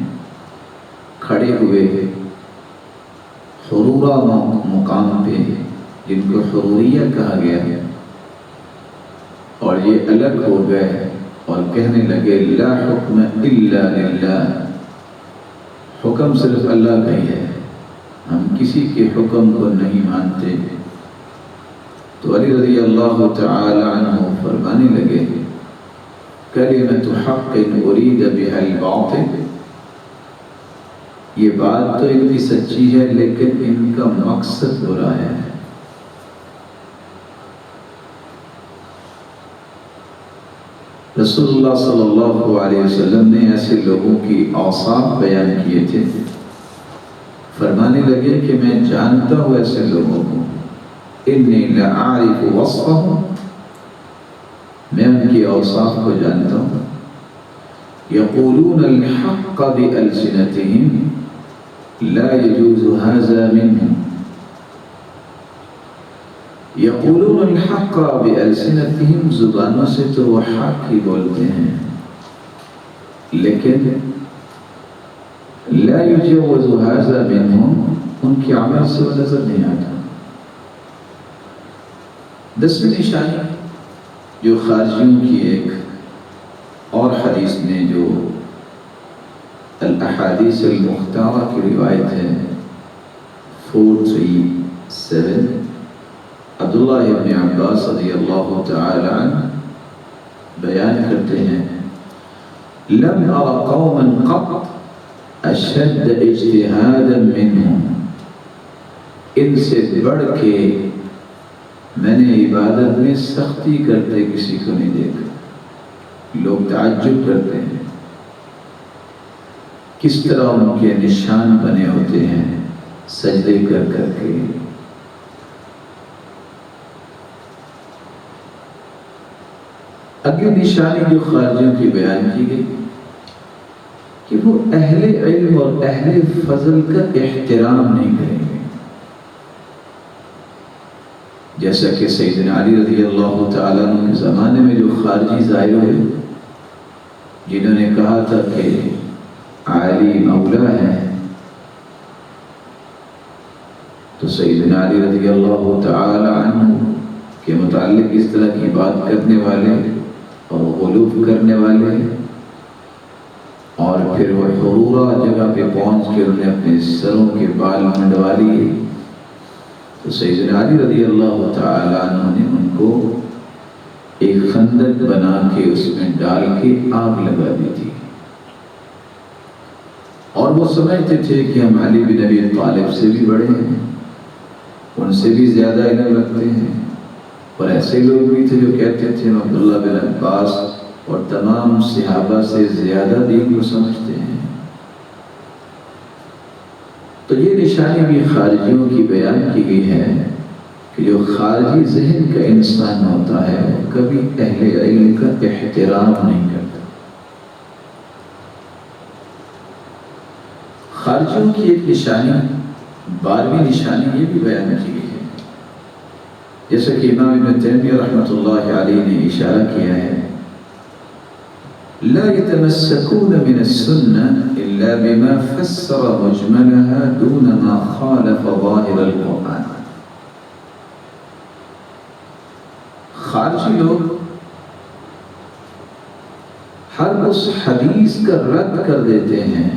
کھڑے ہوئے حرورہ مقام پہ، جن کو حروریہ کہا گیا ہے، اور یہ الگ ہو گئے اور کہنے لگے لا حکم الا للہ، حکم صرف اللہ کا ہی ہے، ہم کسی کے حکم کو نہیں مانتے۔ تو علی رضی اللہ تعالی عنہ فرمانے لگے کلمۃ حق ارید بها الباطل، یہ بات تو ان کی سچی ہے لیکن ان کا مقصد برا ہے۔ رسول اللہ صلی اللہ علیہ وسلم نے ایسے لوگوں کی اوصاف بیان کیے تھے، فرمانے لگے کہ میں جانتا ہوں ایسے لوگوں کو، انی لأعرف وصفهم، میں ان کی اوصاف کو جانتا ہوں، یقولون الحق بألسنتهم لا يجوز هذا منهم، یقولون الحق بألسنتهم، زبانوں سے تو وہ حق ہی بولتے ہیں لیکن لا يجوز هذا منهم، ان کی عمل سے وہ نظر نہیں آتا۔ دسویں نشانی جو خارجیوں کی ایک اور حدیث میں جو الاحادیث المختارہ کی روایت ہے 437، عبداللہ ابن عباس رضی اللہ تعالی عنہ بیان کرتے ہیں لم ار قوما قط اشد اجتہادا منہم، ان سے بڑھ کے میں نے عبادت میں سختی کرتے کسی کو نہیں دیکھا۔ لوگ تعجب کرتے ہیں کس طرح ان کے نشان بنے ہوتے ہیں سجدے کر کر کے۔ اگلی نشانی جو خارجیوں کی بیان کی گئی کہ وہ اہل علم اور اہل فضل کا احترام نہیں کریں گے، جیسا کہ سیدنا علی رضی اللہ تعالیٰ عنہ کے زمانے میں جو خارجی ظاہر ہوئے جنہوں نے کہا تھا کہ علی مولا ہے، تو سیدنا علی رضی اللہ تعالیٰ عنہ کے متعلق اس طرح کی بات کرنے والے اور غلو کرنے والے، اور پھر وہ حرورہ جگہ پہ پہنچ کے انہوں نے اپنے سروں کے بال منڈوا لیے، تو سیدنا علی رضی اللہ تعالیٰ عنہ نے ان کو ایک خندق بنا کے اس میں ڈال کے آگ لگا دی تھی، اور وہ سمجھتے تھے کہ ہم علی بن ابی طالب سے بھی بڑے ہیں، ان سے بھی زیادہ علم رکھتے ہیں، اور ایسے لوگ بھی تھے جو کہتے تھے ہم عبداللہ بن عباس اور تمام صحابہ سے زیادہ دین کو سمجھتے ہیں۔ تو یہ نشانی بھی خارجیوں کی بیان کی گئی ہے کہ جو خارجی ذہن کا انسان ہوتا ہے وہ کبھی اہل علم کا احترام نہیں کرتا۔ خارجیوں کی ایک نشانی، 12ویں نشانی یہ بھی بیان کی گئی ہے، جیسا کہ امام ابن تیمیہ رحمۃ اللہ علیہ نے اشارہ کیا ہے لا يتمسكون من السنة إلا بما فسر مجملها دون ما خالف ظاهر القرآن۔ خارجی لوگ ہر اس حدیث کا رد کر دیتے ہیں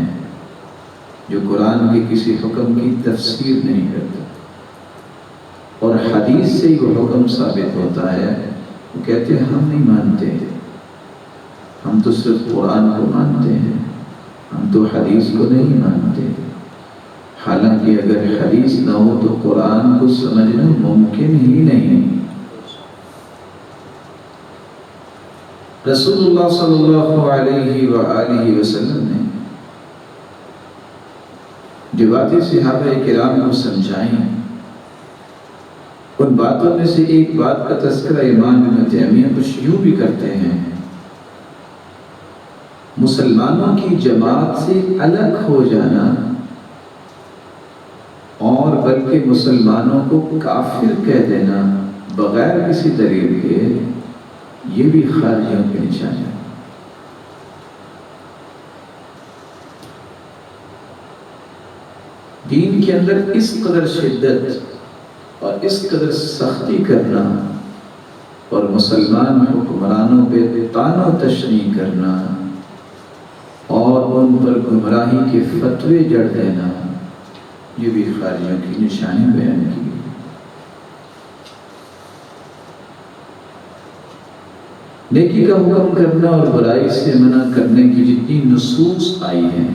جو قرآن کے کسی حکم کی تفسیر نہیں کرتا، اور حدیث سے ہی وہ حکم ثابت ہوتا ہے، وہ کہتے ہیں ہم نہیں مانتے، ہم تو صرف قرآن کو مانتے ہیں، ہم تو حدیث کو نہیں مانتے۔ حالانکہ اگر حدیث نہ ہو تو قرآن کو سمجھنا ممکن ہی نہیں۔ رسول اللہ صلی اللہ علیہ وآلہ وسلم نے جو باتیں صحابہ کرام کو سمجھائیں، ان باتوں میں سے ایک بات کا تذکرہ امام ابن تیمیہ کچھ یوں بھی کرتے ہیں: مسلمانوں کی جماعت سے الگ ہو جانا اور بلکہ مسلمانوں کو کافر کہہ دینا بغیر کسی دلیل کے، یہ بھی خارجیوں کے نشان ہے۔ دین کے اندر اس قدر شدت اور اس قدر سختی کرنا اور مسلمان حکمرانوں پہ طعن و تشنیع کرنا اور ان پر گمراہی کے فتوے جڑ دینا، یہ بھی خارجیوں کی نشانی بیان کی گئی۔ نیکی کا حکم کرنا اور برائی سے منع کرنے کی جتنی نصوص آئی ہیں،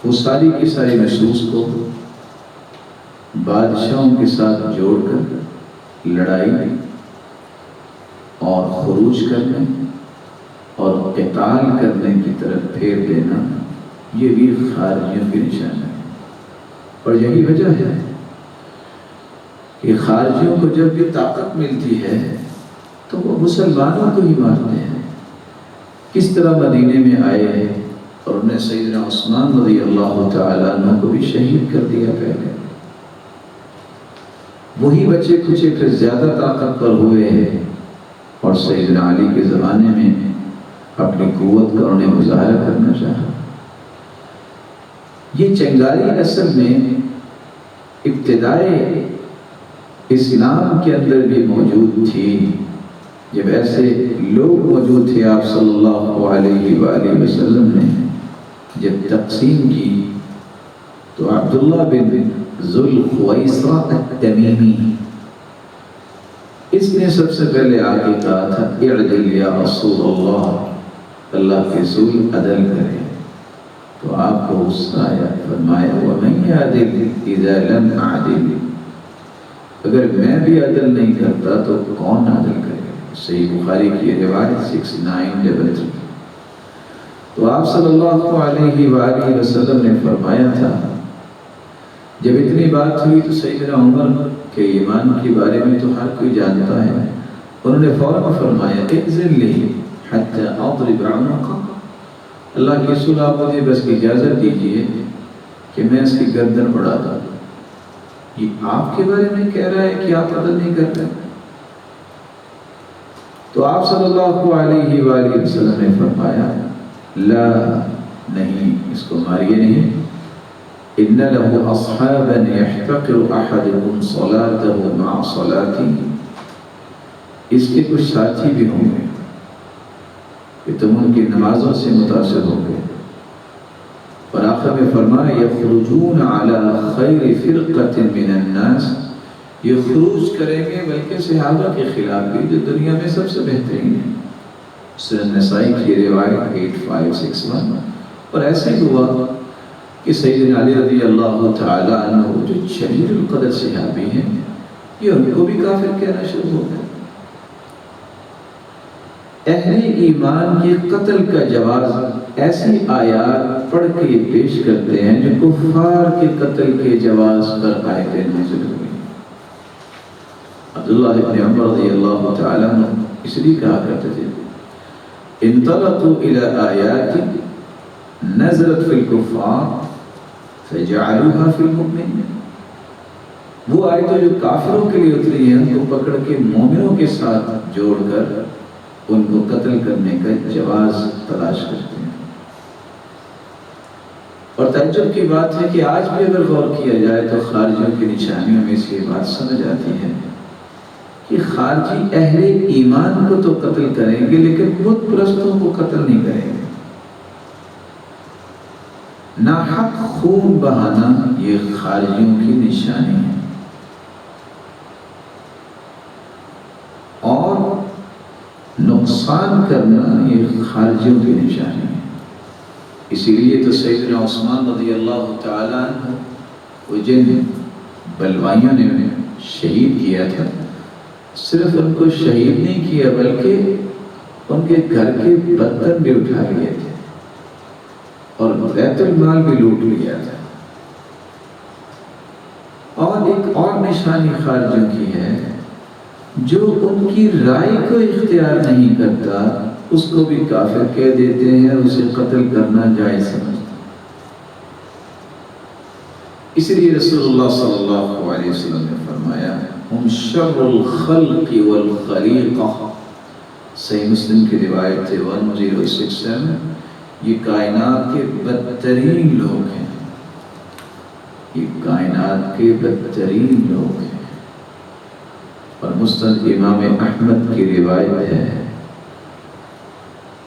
وہ ساری کی ساری نصوص کو بادشاہوں کے ساتھ جوڑ کر لڑائی اور خروج کرنے اور قتال کرنے کی طرف پھیر دینا، یہ بھی خارجیوں کے نشان ہے۔ اور یہی وجہ ہے کہ خارجیوں کو جب بھی طاقت ملتی ہے تو وہ مسلمانوں کو ہی مارتے ہیں۔ کس طرح مدینے میں آئے ہیں اور انہیں سیدنا عثمان رضی اللہ تعالیٰ عنہ کو بھی شہید کر دیا پہلے۔ وہی بچے کچھ پھر زیادہ طاقتور ہوئے ہیں اور سیدنا علی کے زمانے میں اپنی قوت کا انہیں مظاہرہ کرنا چاہا۔ یہ چنگاری اصل میں ابتدائے اسلام کے اندر بھی موجود تھی۔ جب ایسے لوگ موجود تھے، آپ صلی اللہ علیہ وآلہ وسلم نے جب تقسیم کی تو عبداللہ بن ذوالخویصرہ التمیمی اس نے سب سے پہلے آگے کہا تھا: اعدل یا رسول اللہ، اللہ کے رسول عدل کرے۔ تو آپ کو غصہ آیا، فرمایا: وَمَن يَعْدِلْ إِذَا لَمْ أَعْدِلْ، اگر میں بھی عدل نہیں کرتا تو کون عدل کرے؟ صحیح بخاری کی روایت 6933۔ تو آپ صلی اللہ علیہ وآلہ وسلم نے فرمایا تھا، جب اتنی بات ہوئی تو سیدنا عمر کے ایمان کے بارے میں تو ہر کوئی جانتا ہے، انہوں نے فوراً فرمایا: اذن لی حتی اضرب عنقہ، اللہ کے رسول آپ مجھے بس اجازت دیجیے کہ میں اس کی گردن اڑا دوں۔ یہ آپ کے بارے میں کہہ رہا ہے کہ آپ عدل نہیں کر رہے؟ تو آپ صلی اللہ علیہ وآلہ وسلم نے فرمایا: لا، نہیں، اس کو ماریے نہیں۔ ان له اصحابا يحتقر احدكم صلاته مع صلاتي، اس کے کچھ ساتھی بھی ہوں گے کہ تم ان کی نمازوں سے متاثر ہو گے۔ اور آخر میں فرمایا: یخرجون علی خیر فرقۃ من الناس، یہ خروج کریں گے بلکہ صحابہ کے خلاف بھی جو دنیا میں سب سے بہترین ہیں۔ سنن نسائی کی روایت 8561۔ اور ایسے ہی ہوا کہ سیدنا علی رضی اللہ تعالیٰ عنہ جو شدید القدر صحابی ہیں، یہ ان کو بھی کافر کہنا شروع ہو گیا۔ اہل ایمان کے قتل کا جواز ایسی آیات پڑھ کے پیش کرتے ہیں جو کفار کے قتل کے جواز پر آیتیں نازل ہوئی۔ عبداللہ ابن عمر رضی اللہ تعالیٰ عنہ اس لیے کہا کرتے تھے: انطلقوا الى آیات نزلت فی الکفار فجعلوها فی المؤمنین، وہ آیتیں جو کافروں کے لیے اتری ہیں ان کو پکڑ کے مومنوں کے ساتھ جوڑ کر ان کو قتل کرنے کا جواز تلاش کرتے ہیں۔ اور تعجب کی بات ہے کہ آج بھی اگر غور کیا جائے تو خارجیوں کی نشانیوں میں سے یہ بات سمجھ آتی ہے کہ خارجی اہل ایمان کو تو قتل کریں گے لیکن بت پرستوں کو قتل نہیں کریں گے۔ ناحق خون بہانا یہ خارجیوں کی نشانی ہے، اور نقصان کرنا یہ خارجیوں کی نشانی ہے۔ اسی لیے تو سیدنا عثمان رضی اللہ تعالیٰ عنہ وہ جن بلوائیوں نے شہید کیا تھا، صرف ان کو شہید نہیں کیا بلکہ ان کے گھر کے برتن بھی اٹھا لیے تھے اور بیت المال بھی لوٹ لیا تھا۔ اور ایک اور نشانی خارجوں کی ہے، جو ان کی رائے کو اختیار نہیں کرتا اس کو بھی کافر کہہ دیتے ہیں، اسے قتل کرنا جائز سمجھتے ہیں۔ اس لیے رسول اللہ صلی اللہ علیہ وسلم نے فرمایا ہم شر الخلق والخلیقہ، صحیح مسلم کی روایت ہے 1067، یہ کائنات کے بدترین لوگ ہیں، یہ کائنات کے بدترین لوگ ہیں۔ اور مسند امام احمد کی روایت ہے،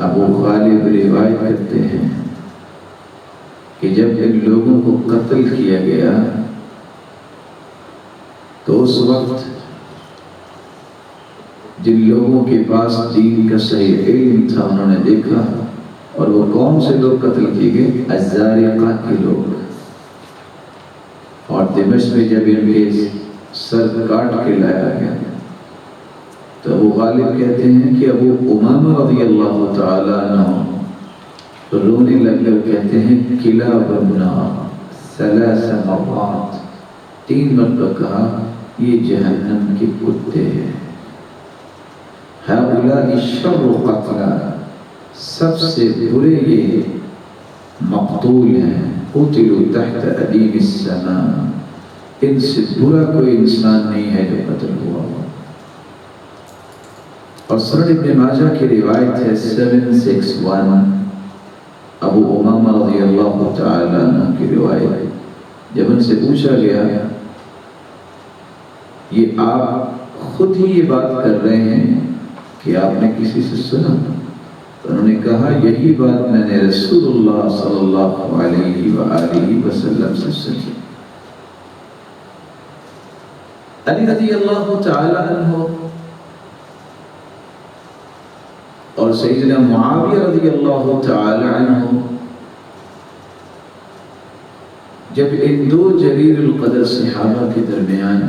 ابو غالب روایت کرتے ہیں کہ جب ان لوگوں کو قتل کیا گیا تو اس وقت جن لوگوں کے پاس دین کا صحیح علم تھا انہوں نے دیکھا، اور وہ کون سے لوگ قتل کیے گئے؟ الزارقہ کے لوگ۔ اور دمشق میں جب ان کے سر کاٹ کے لایا گیا تو ابو غالب کہتے ہیں کہ ابو امامہ رضی اللہ تعالیٰ عنہ رونے لگ کر کہتے ہیں کلاب النار ثلاث مرات، 3 مرتبہ کہا یہ جہنم کے کتے ہیں۔ ہؤلاء شر قتلا، سب سے برے یہ مقتول ہیں، قتلوا تحت ادیم السماء، ان سے برا کوئی انسان نہیں ہے جو قتل ہوا۔ اور سنن ابن ماجہ کی روایت ہے 761، ابو امامہ رضی اللہ تعالیٰ عنہ کی روایت، جب ان سے پوچھا گیا یہ آپ خود ہی یہ بات کر رہے ہیں کہ آپ نے کسی سے سنا؟ تو انہوں نے کہا یہی بات میں نے رسول اللہ صلی اللہ علیہ وآلہ وسلم سے سنی۔ علی رضی اللہ تعالیٰ عنہ اور سیدنا معاویہ رضی اللہ تعالی عنہ جب ان 2 جلیل القدر صحابہ کے درمیان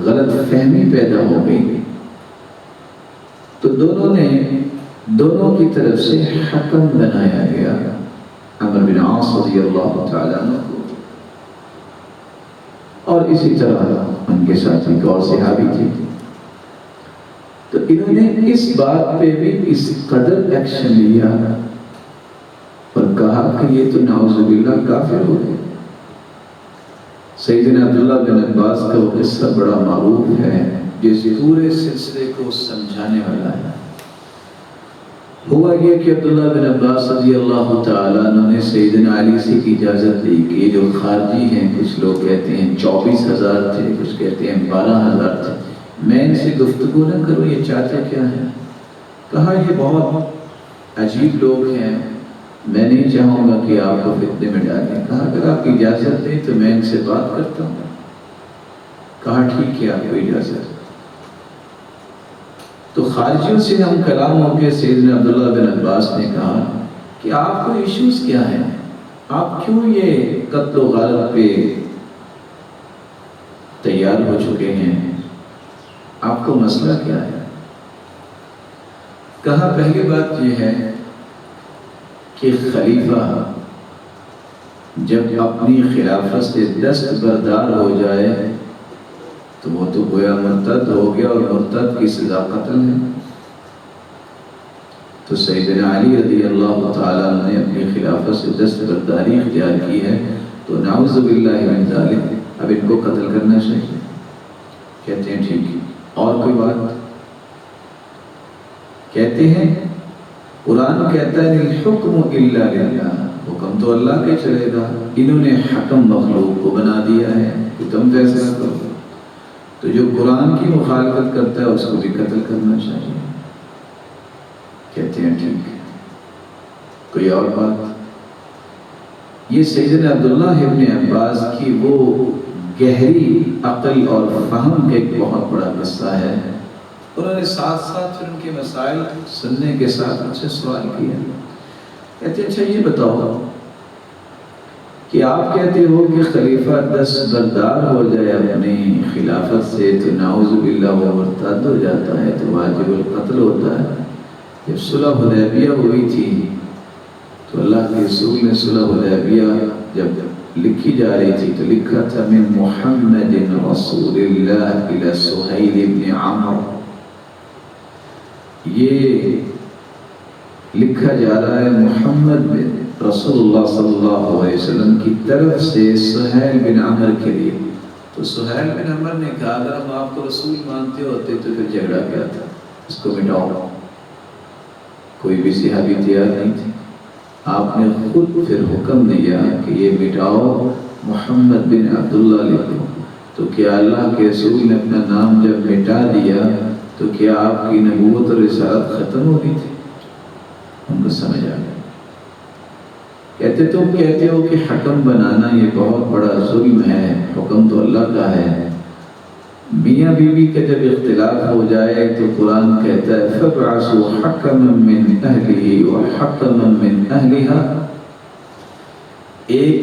غلط فہمی پیدا ہو گئی تو دونوں کی طرف سے حکم بنایا گیا عمرو بن عاص رضی اللہ تعالی عنہ کو، اور اسی طرح ان کے ساتھ ایک اور صحابی تھے۔ تو انہوں نے اس بات پہ بھی اس قدر ایکشن لیا اور کہا کہ یہ تو نعوذ باللہ کافر ہو گئے۔ سیدنا عبداللہ بن عباس کا وہ قصہ بڑا معروف ہے جس پورے سلسلے کو سمجھانے والا ہے۔ ہوا یہ کہ عبداللہ بن عباس رضی اللہ تعالیٰ عنہ نے سیدنا علی سے کی اجازت لی کہ یہ جو خارجی ہیں، کچھ لوگ کہتے ہیں 24,000 تھے، کچھ کہتے ہیں 12,000 تھے، میں ان سے گفتگو نہ کروں، یہ چاہتے کیا ہیں؟ کہا یہ بہت عجیب لوگ ہیں، میں نہیں چاہوں گا کہ آپ کو فتنے میں ڈالیں۔ کہا اگر آپ کی اجازت دیں تو میں ان سے بات کرتا ہوں۔ کہا ٹھیک ہے، آپ کو اجازت۔ تو خارجیوں سے ہم کلام ہو کے سیدنا عبداللہ بن عباس نے کہا کہ آپ کو ایشوز کیا ہیں، آپ کیوں یہ قتل و غارت پہ تیار ہو چکے ہیں، آپ کو مسئلہ کیا ہے؟ کہا پہلی بات یہ ہے کہ خلیفہ جب اپنی خلافت سے دستبردار ہو جائے تو وہ تو گویا مرتد ہو گیا، اور مرتد کی سزا قتل ہے۔ تو سیدنا علی رضی اللہ تعالیٰ نے اپنی خلافت سے دستبرداری اختیار کی ہے، تو نعوذ باللہ من ذالک اب ان کو قتل کرنا چاہیے۔ کہتے ہیں ٹھیک ہے، اور کوئی بات؟ کہتے ہیں قرآن کہتا ہے الحکم الا للہ، حکم تو اللہ کے چلے گا، انہوں نے حکم مخلوق کو بنا دیا ہے کہ تم فیصلہ کرو، تو جو قرآن کی مخالفت کرتا ہے اس کو بھی قتل کرنا چاہیے۔ کہتے ہیں ٹھیک ہے، کوئی اور بات؟ یہ سیدنا عبداللہ ابن عباس کی وہ گہری عقل اور فہم کا ایک بہت بڑا قصہ ہے۔ انہوں نے ساتھ ساتھ پھر ان کے مسائل سننے کے ساتھ مجھ سے سوال کیا کہتے ہیں اچھا یہ بتاؤ کہ آپ کہتے ہو کہ خلیفہ دستبردار ہو جائے اپنی خلافت سے تو نعوذ باللہ وہ مرتد ہو جاتا ہے، تو واجب القتل ہوتا ہے۔ جب صلح حدیبیہ ہوئی تھی تو اللہ کے رسول نے صلح حدیبیہ جب لکھی جا رہی تھی تو لکھا تھا من محمد رسول اللہ الی سہیل بن عمرو، یہ لکھا جا رہا ہے محمد بن رسول اللہ صلی اللہ علیہ وسلم کی طرف سے سہیل بن عمر کے لیے۔ تو سہیل بن عمر نے کہا اگر ہم آپ کو رسول مانتے ہوتے تو پھر جھگڑا کیا تھا، اس کو مٹاؤ۔ کوئی بھی صحابی تیار نہیں تھے، آپ نے خود پھر حکم دیا کہ یہ مٹاؤ، محمد بن عبداللہ لکھو۔ تو کیا اللہ کے رسول نے اپنا نام جب مٹا دیا تو کیا آپ کی نبوت اور رسالت ختم ہو گئی تھی؟ ان کو سمجھ آ گیا۔ کہتے تم کہتے ہو کہ حکم بنانا یہ بہت بڑا ظلم ہے، حکم تو اللہ کا ہے۔ میاں بیوی کا جب اختلاف ہو جائے تو قرآن کہتا ہے فَبْعَثُوا حَكَمًا مِّنْ أَهْلِهِ وَحَكَمًا مِّنْ أَهْلِهَا، ایک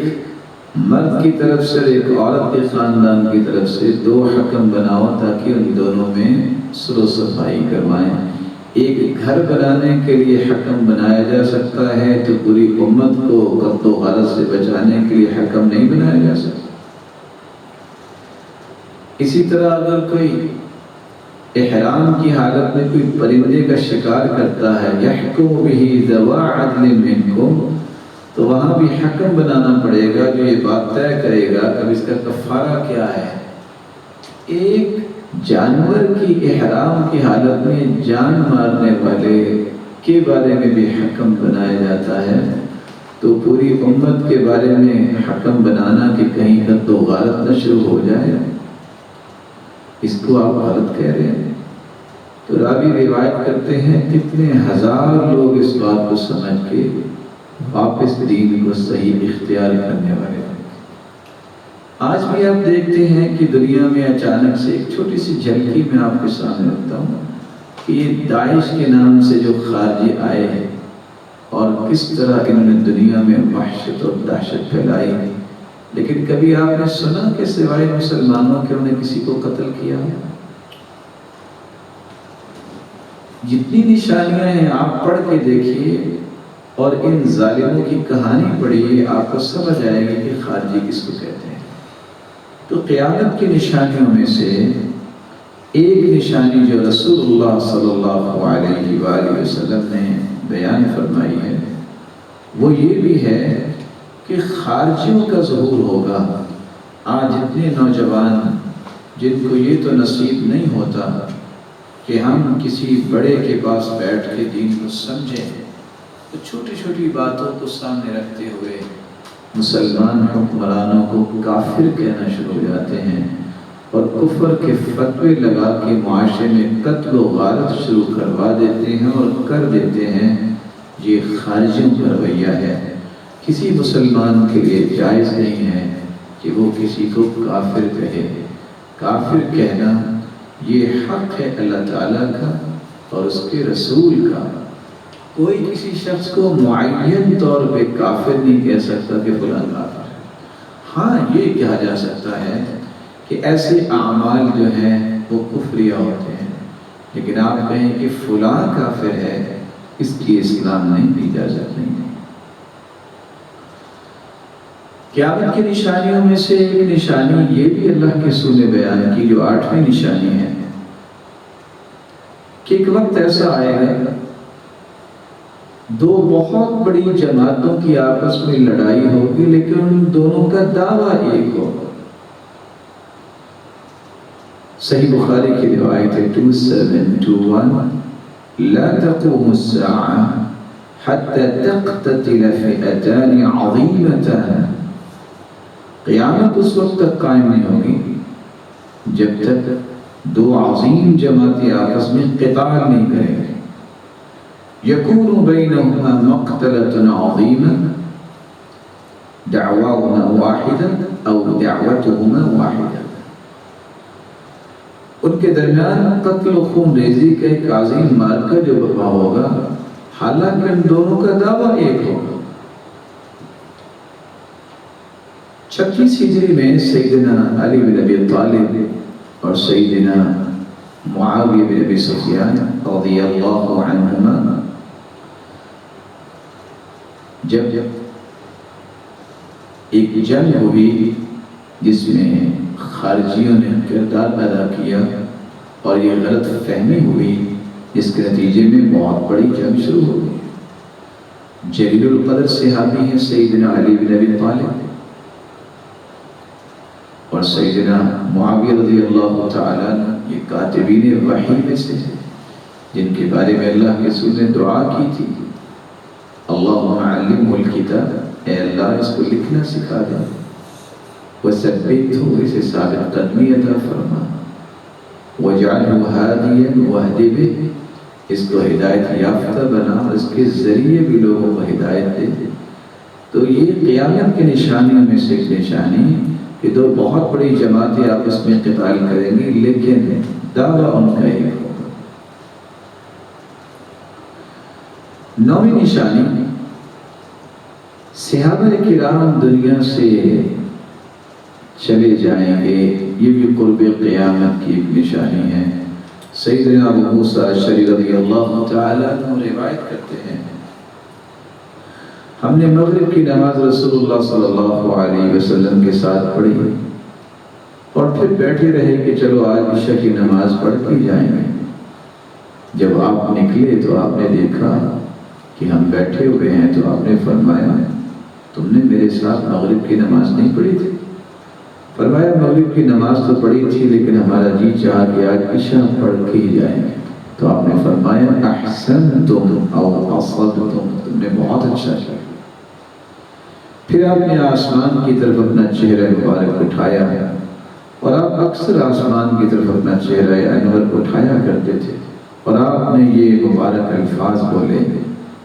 مرد کی طرف سے ایک عورت کے خاندان کی طرف سے دو حکم بناؤ تاکہ ان دونوں میں صلح و صفائی کروائیں۔ ایک گھر بنانے کے لیے حکم بنایا جا سکتا ہے تو پوری امت کو قتل و غارت سے بچانے کے لیے حکم نہیں بنایا جا سکتا۔ اسی طرح اگر کوئی احرام کی حالت میں کوئی پرندے کا شکار کرتا ہے یحکم بہ ذوی عدل منکم، تو وہاں بھی حکم بنانا پڑے گا جو یہ بات طے کرے گا کہ اس کا کفارہ کیا ہے۔ ایک جانور کی احرام کی حالت میں جان مارنے والے کے بارے میں بھی حکم بنایا جاتا ہے، تو پوری امت کے بارے میں حکم بنانا کہ کہیں قتل و غارت نہ شروع ہو جائے، اس کو آپ غلط کہہ رہے ہیں۔ تو راوی روایت کرتے ہیں کتنے ہزار لوگ اس بات کو سمجھ کے واپس دین کو صحیح اختیار کرنے والے ہیں۔ آج بھی آپ دیکھتے ہیں کہ دنیا میں اچانک سے ایک چھوٹی سی جھلکی میں آپ کے سامنے رکھتا ہوں کہ یہ داعش کے نام سے جو خارجی آئے ہیں اور کس طرح انہوں نے دنیا میں وحشت اور دہشت پھیلائی، لیکن کبھی آپ نے سنا کہ سوائے مسلمانوں کے انہوں نے کسی کو قتل کیا؟ جتنی نشانیاں ہیں آپ پڑھ کے دیکھیے اور ان ظالموں کی کہانی پڑھیے، آپ کو سمجھ آئے گی کہ خارجی کس کو کہتے ہیں۔ تو قیامت کی نشانیوں میں سے ایک نشانی جو رسول اللہ صلی اللہ علیہ وآلہ وسلم نے بیان فرمائی ہے وہ یہ بھی ہے کہ خارجیوں کا ظہور ہوگا۔ آج اتنے نوجوان جن کو یہ تو نصیب نہیں ہوتا کہ ہم کسی بڑے کے پاس بیٹھ کے دین کو سمجھیں، تو چھوٹی چھوٹی باتوں کو سامنے رکھتے ہوئے مسلمان حکمرانوں کو کافر کہنا شروع ہو جاتے ہیں اور کفر کے فتوے لگا کے معاشرے میں قتل و غارت شروع کروا دیتے ہیں اور کر دیتے ہیں۔ یہ خارجیوں کا رویہ ہے۔ کسی مسلمان کے لیے جائز نہیں ہے کہ وہ کسی کو کافر کہے۔ کافر کہنا یہ حق ہے اللہ تعالیٰ کا اور اس کے رسول کا۔ کوئی کسی شخص کو معین طور پہ کافر نہیں کہہ سکتا کہ فلاں کافر ہے۔ ہاں یہ کہا جا سکتا ہے کہ ایسے اعمال جو ہیں وہ کفریہ ہوتے ہیں، لیکن آپ کہیں کہ فلاں کافر ہے، اس کی اسلام نہیں دی اجازت نہیں ہے۔ قیامت کی نشانیوں میں سے ایک نشانی یہ بھی اللہ کے رسول نے بیان کی جو 8ویں نشانی ہے کہ ایک وقت ایسا آئے گا دو بہت بڑی جماعتوں کی آپس میں لڑائی ہوگی لیکن ان دونوں کا دعویٰ ایک ہوگا۔ صحیح بخاری کی روایت ہے 2721 لا تقوم الساعة حتى تقتتل فئتان عظيمتان، قیامت اس وقت تک قائم نہیں ہوگی جب تک دو عظیم جماعتیں آپس میں قتال نہیں کریں گے۔ يكون بينهما مقتلة عظيمة دعواهما واحدة أو دعوتهما واحدة، ان کے درمیان قتل و خون ریزی کا ایک عظیم مارکہ جو برپا ہوگا، حالانکہ ان دونوں کا دعویٰ ایک ہوگا۔ 36 ہجری میں سیدنا علی بن ابی طالب اور سیدنا معاویہ بن ابی سفیان رضی اللہ عنہما جب ایک جنگ ہوئی جس میں خارجیوں نے کردار ادا کیا اور یہ غلط فہمی ہوئی، جس کے نتیجے میں بہت بڑی جنگ شروع ہو گئی۔ جلیل القدر صحابی ہیں سیدنا علی بن ابی طالب اور سیدنا معاویہ رضی اللہ تعالیٰ عنہ، یہ کاتبین وحی میں سے ہیں جن کے بارے میں اللہ کے رسول نے دعا کی تھی، اللہم علمہ الکتاب، اے اللہ اس کو لکھنا سکھا دے، وثبتہ، اسے ثابت قدمی عطا فرما، وجعلہ ہادیا واہد بہ، اس کو ہدایت یافتہ بنا اور اس کے ذریعے بھی لوگوں کو ہدایت دے۔ تو یہ قیامت کی نشانیوں میں سے ایک نشانی کہ دو بہت بڑی جماعتیں آپس میں قتال کریں گی، لیکن دعویٰ ان کا ایک ہوگا۔ 9ویں نشانی، صحابہ کرام دنیا سے چلے جائیں گے، یہ بھی قرب قیامت کی ایک نشانی ہے۔ سیدنا ابو موسیٰ اشعری رضی اللہ تعالیٰ عنہ روایت کرتے ہیں، ہم نے مغرب کی نماز رسول اللہ صلی اللہ علیہ وسلم کے ساتھ پڑھی اور پھر بیٹھے رہے کہ چلو آج عشاء کی نماز پڑھ کے جائیں گے۔ جب آپ نکلے تو آپ نے دیکھا کہ ہم بیٹھے ہوئے ہیں، تو آپ نے فرمایا تم نے میرے ساتھ مغرب کی نماز نہیں پڑھی تھی؟ فرمایا مغرب کی نماز تو پڑھی تھی، لیکن ہمارا جی چاہا کہ آج عشاء پڑھ کے ہی جائیں گے۔ تو آپ نے فرمایا احسنتم او اصبتم، تم نے بہت اچھا کیا۔ پھر آپ نے آسمان کی طرف اپنا چہرہ مبارک اٹھایا، اور آپ اکثر آسمان کی طرف اپنا چہرہ انور اٹھایا کرتے تھے، اور آپ نے یہ مبارک الفاظ بولے،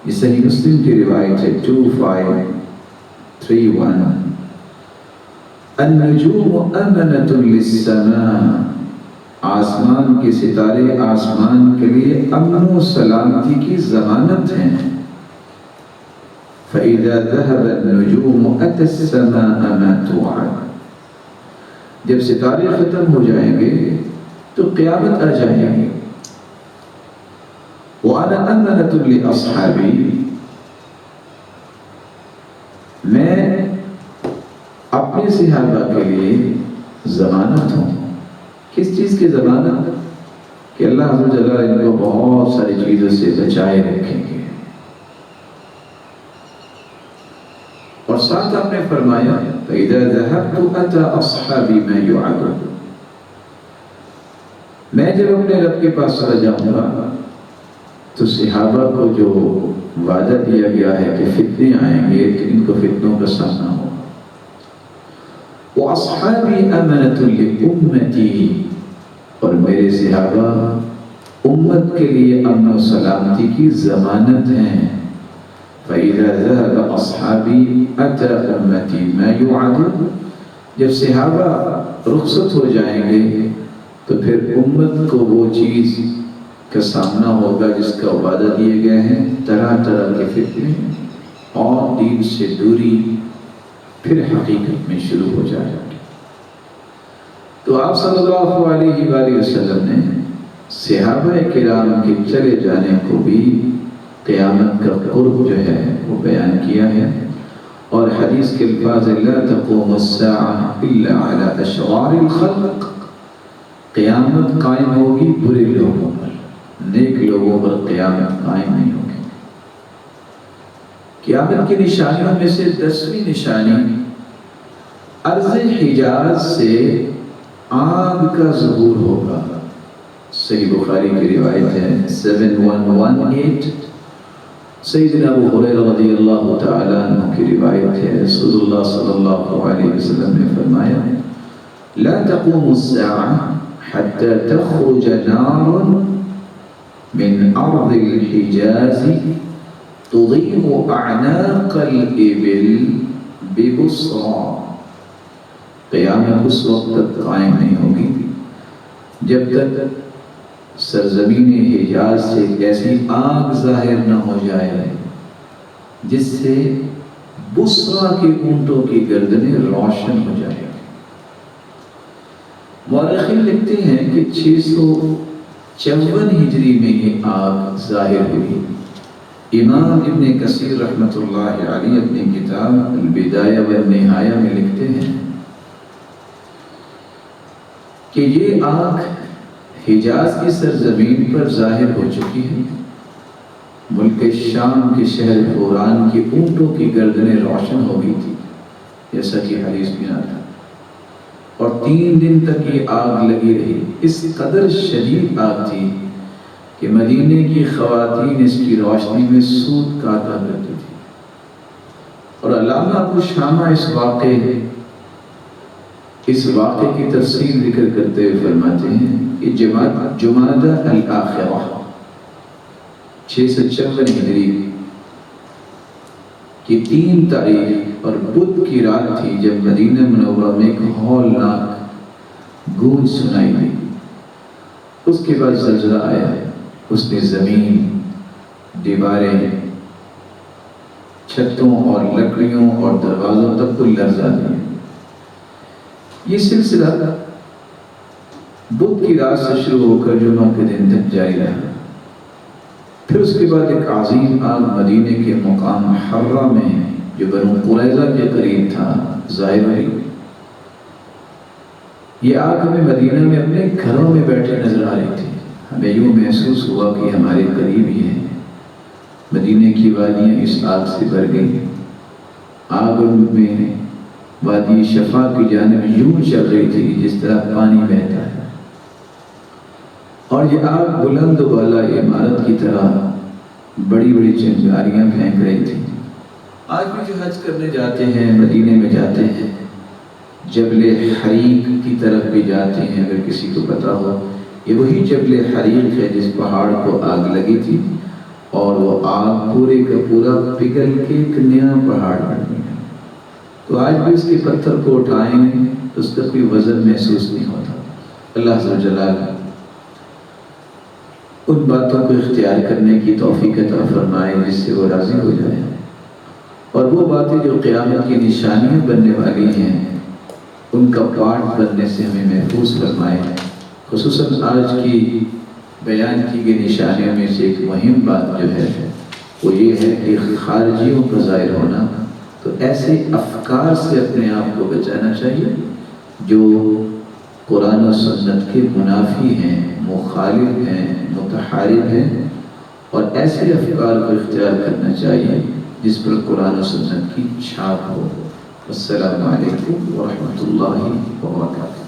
یہ صحیح مسلم کی روایت ہے 2531، النجوم امنۃ للسماء، آسمان کے ستارے آسمان کے لیے امن و سلامتی کی ضمانت ہیں۔ فَإِذَا ذَهَبَ النُّجُومُ أَتَى السَّمَاءَ مَا تُوعَدُ، جب ستارے ختم ہو جائیں گے تو قیامت آ جائیں گے۔ وَأَنَا أَمَنَةٌ لِأَصْحَابِي، میں اپنے صحابہ کے لیے ضمانت ہوں۔ کس چیز کی ضمانت؟ کہ اللہ عز و جل ان کو بہت ساری چیزوں سے بچائے رکھیں گے۔ اور ساتھ آپ نے فرمایا فَإِذَا ذَهَبْتُ أَتَى أَصْحَابِي مَا يُوعَدُونَ، میں جب اپنے رب کے پاس چلا جاؤں گا تو صحابہ کو جو وعدہ دیا گیا ہے کہ فتنے آئیں گے تو ان کو فتنوں کا سامنا ہوگا۔ وَأَصْحَابِي أَمَنَةٌ لِأُمَّتِي، اور میرے صحابہ امت کے لیے امن و سلامتی کی ضمانت ہیں۔ فَإِذَا ذَهَبَ أَصْحَابِي أَتَى أُمَّتِي مَا يُوعَدُونَ، جب صحابہ رخصت ہو جائیں گے تو پھر امت کو وہ چیز کا سامنا ہوگا جس کا وعدہ دیے گئے ہیں، طرح طرح کے فتنے اور دین سے دوری پھر حقیقت میں شروع ہو جائے گی۔ تو آپ صلی اللہ علیہ وآلہ وسلم نے صحابہ کرام کے چلے جانے کو بھی قیامت کا قرب جو ہے وہ بیان کیا ہے، اور حدیث کے الفاظ لا تقوم الساعة الا على اشرار الخلق، قیامت قائم ہوگی برے لوگوں پر، نیک لوگوں پر قیامت قائم نہیں ہوگی۔ قیامت کی نشانیوں میں سے 10ویں نشانی، ارض حجاز سے آگ کا ظہور ہوگا۔ صحیح بخاری کی روایت ہے 7118، سیدنا ابو ہریرہ رضی اللہ تعالیٰ عنہ کی روایت ہے، رسول اللہ صلی اللہ علیہ وسلم نے فرمایا لا تقوم الساعة حتى تخرج نار من أرض الحجاز تضيء أعناق الإبل ببصرى، قیامت اس وقت تک قائم نہیں ہوگی جب تک سرزمین حجاز سے ایسی آگ ظاہر نہ ہو جائے جس سے بصرہ کے اونٹوں کی گردنیں روشن ہو جائیں گی۔ مورخین لکھتے ہیں کہ 654 ہجری میں یہ آگ ظاہر ہوئی۔ امام ابن کثیر رحمۃ اللہ علیہ اپنی کتاب البدایہ والنہایہ میں لکھتے ہیں کہ یہ آگ حجاز کی سرزمین پر ظاہر ہو چکی ہے۔ ملک شام کے شہر حوران کے اونٹوں کی گردنیں روشن ہو گئی تھی، جیسا کہ حدیث میں آتا، اور 3 دن تک یہ آگ لگی رہی۔ اس قدر شدید آگ تھی کہ مدینے کی خواتین اس کی روشنی میں سود کاٹا کرتی تھی۔ اور علامہ ابو شامہ اس واقعے کی تفصیل ذکر کرتے ہوئے فرماتے ہیں کہ جمادہ الآخرہ 656 ہجری کی 3 تاریخ اور بدھ کی رات تھی جب مدینہ منورہ میں ایک ہولناک گونج سنائی دی۔ اس کے بعد زلزلہ آیا، اس نے زمین، دیواریں، چھتوں اور لکڑیوں اور دروازوں تک کو لرزا دیا۔ یہ سلسلہ بدھ کی رات سے شروع ہو کر جمعہ کے دن تک جاری رہا۔ پھر اس کے بعد ایک عظیم آگ مدینے کے مقام حرہ میں جو بنو قریظہ کے قریب تھا ظاہر ہوئی۔ یہ آگ ہمیں مدینہ میں اپنے گھروں میں بیٹھے نظر آ رہی تھی۔ ہمیں یوں محسوس ہوا کہ ہمارے قریب ہی ہے۔ مدینے کی وادیاں اس آگ سے بھر گئی۔ آگ میں وادی شفا کی جانب یوں چل رہی تھی جس طرح پانی بہتا ہے، اور یہ آگ بلند و بالا عمارت کی طرح بڑی بڑی چنگاریاں پھینک رہی تھی۔ آج بھی جو حج کرنے جاتے ہیں، مدینے میں جاتے ہیں، جبل حریق کی طرف بھی جاتے ہیں، اگر کسی کو پتا ہو، یہ وہی جبل حریق ہے جس پہاڑ کو آگ لگی تھی اور وہ آگ پورے کا پورا پگھل کے ایک نیا پہاڑ بن گیا۔ تو آج بھی اس کے پتھر کو اٹھائیں تو اس کا کوئی وزن محسوس نہیں ہوتا۔ اللہ عز و جل ان باتوں کو اختیار کرنے کی توفیق عطا فرمائے جس سے وہ راضی ہو جائے، اور وہ باتیں جو قیامت کی نشانیاں بننے والی ہیں ان کا پارٹ بننے سے ہمیں محفوظ فرمائے۔ خصوصاً آج کی بیان کی گئی نشانیوں میں سے ایک مہم بات جو ہے وہ یہ ہے کہ خارجیوں کا ظاہر ہونا، تو ایسے افکار سے اپنے آپ کو بچانا چاہیے جو قرآن و سنت کے منافی ہیں، مخالف ہیں، متحارب ہیں، اور ایسے افکار کو اختیار کرنا چاہیے جس پر قرآن و سنت کی چھاپ ہو۔ السلام علیکم ورحمۃ اللہ وبرکاتہ۔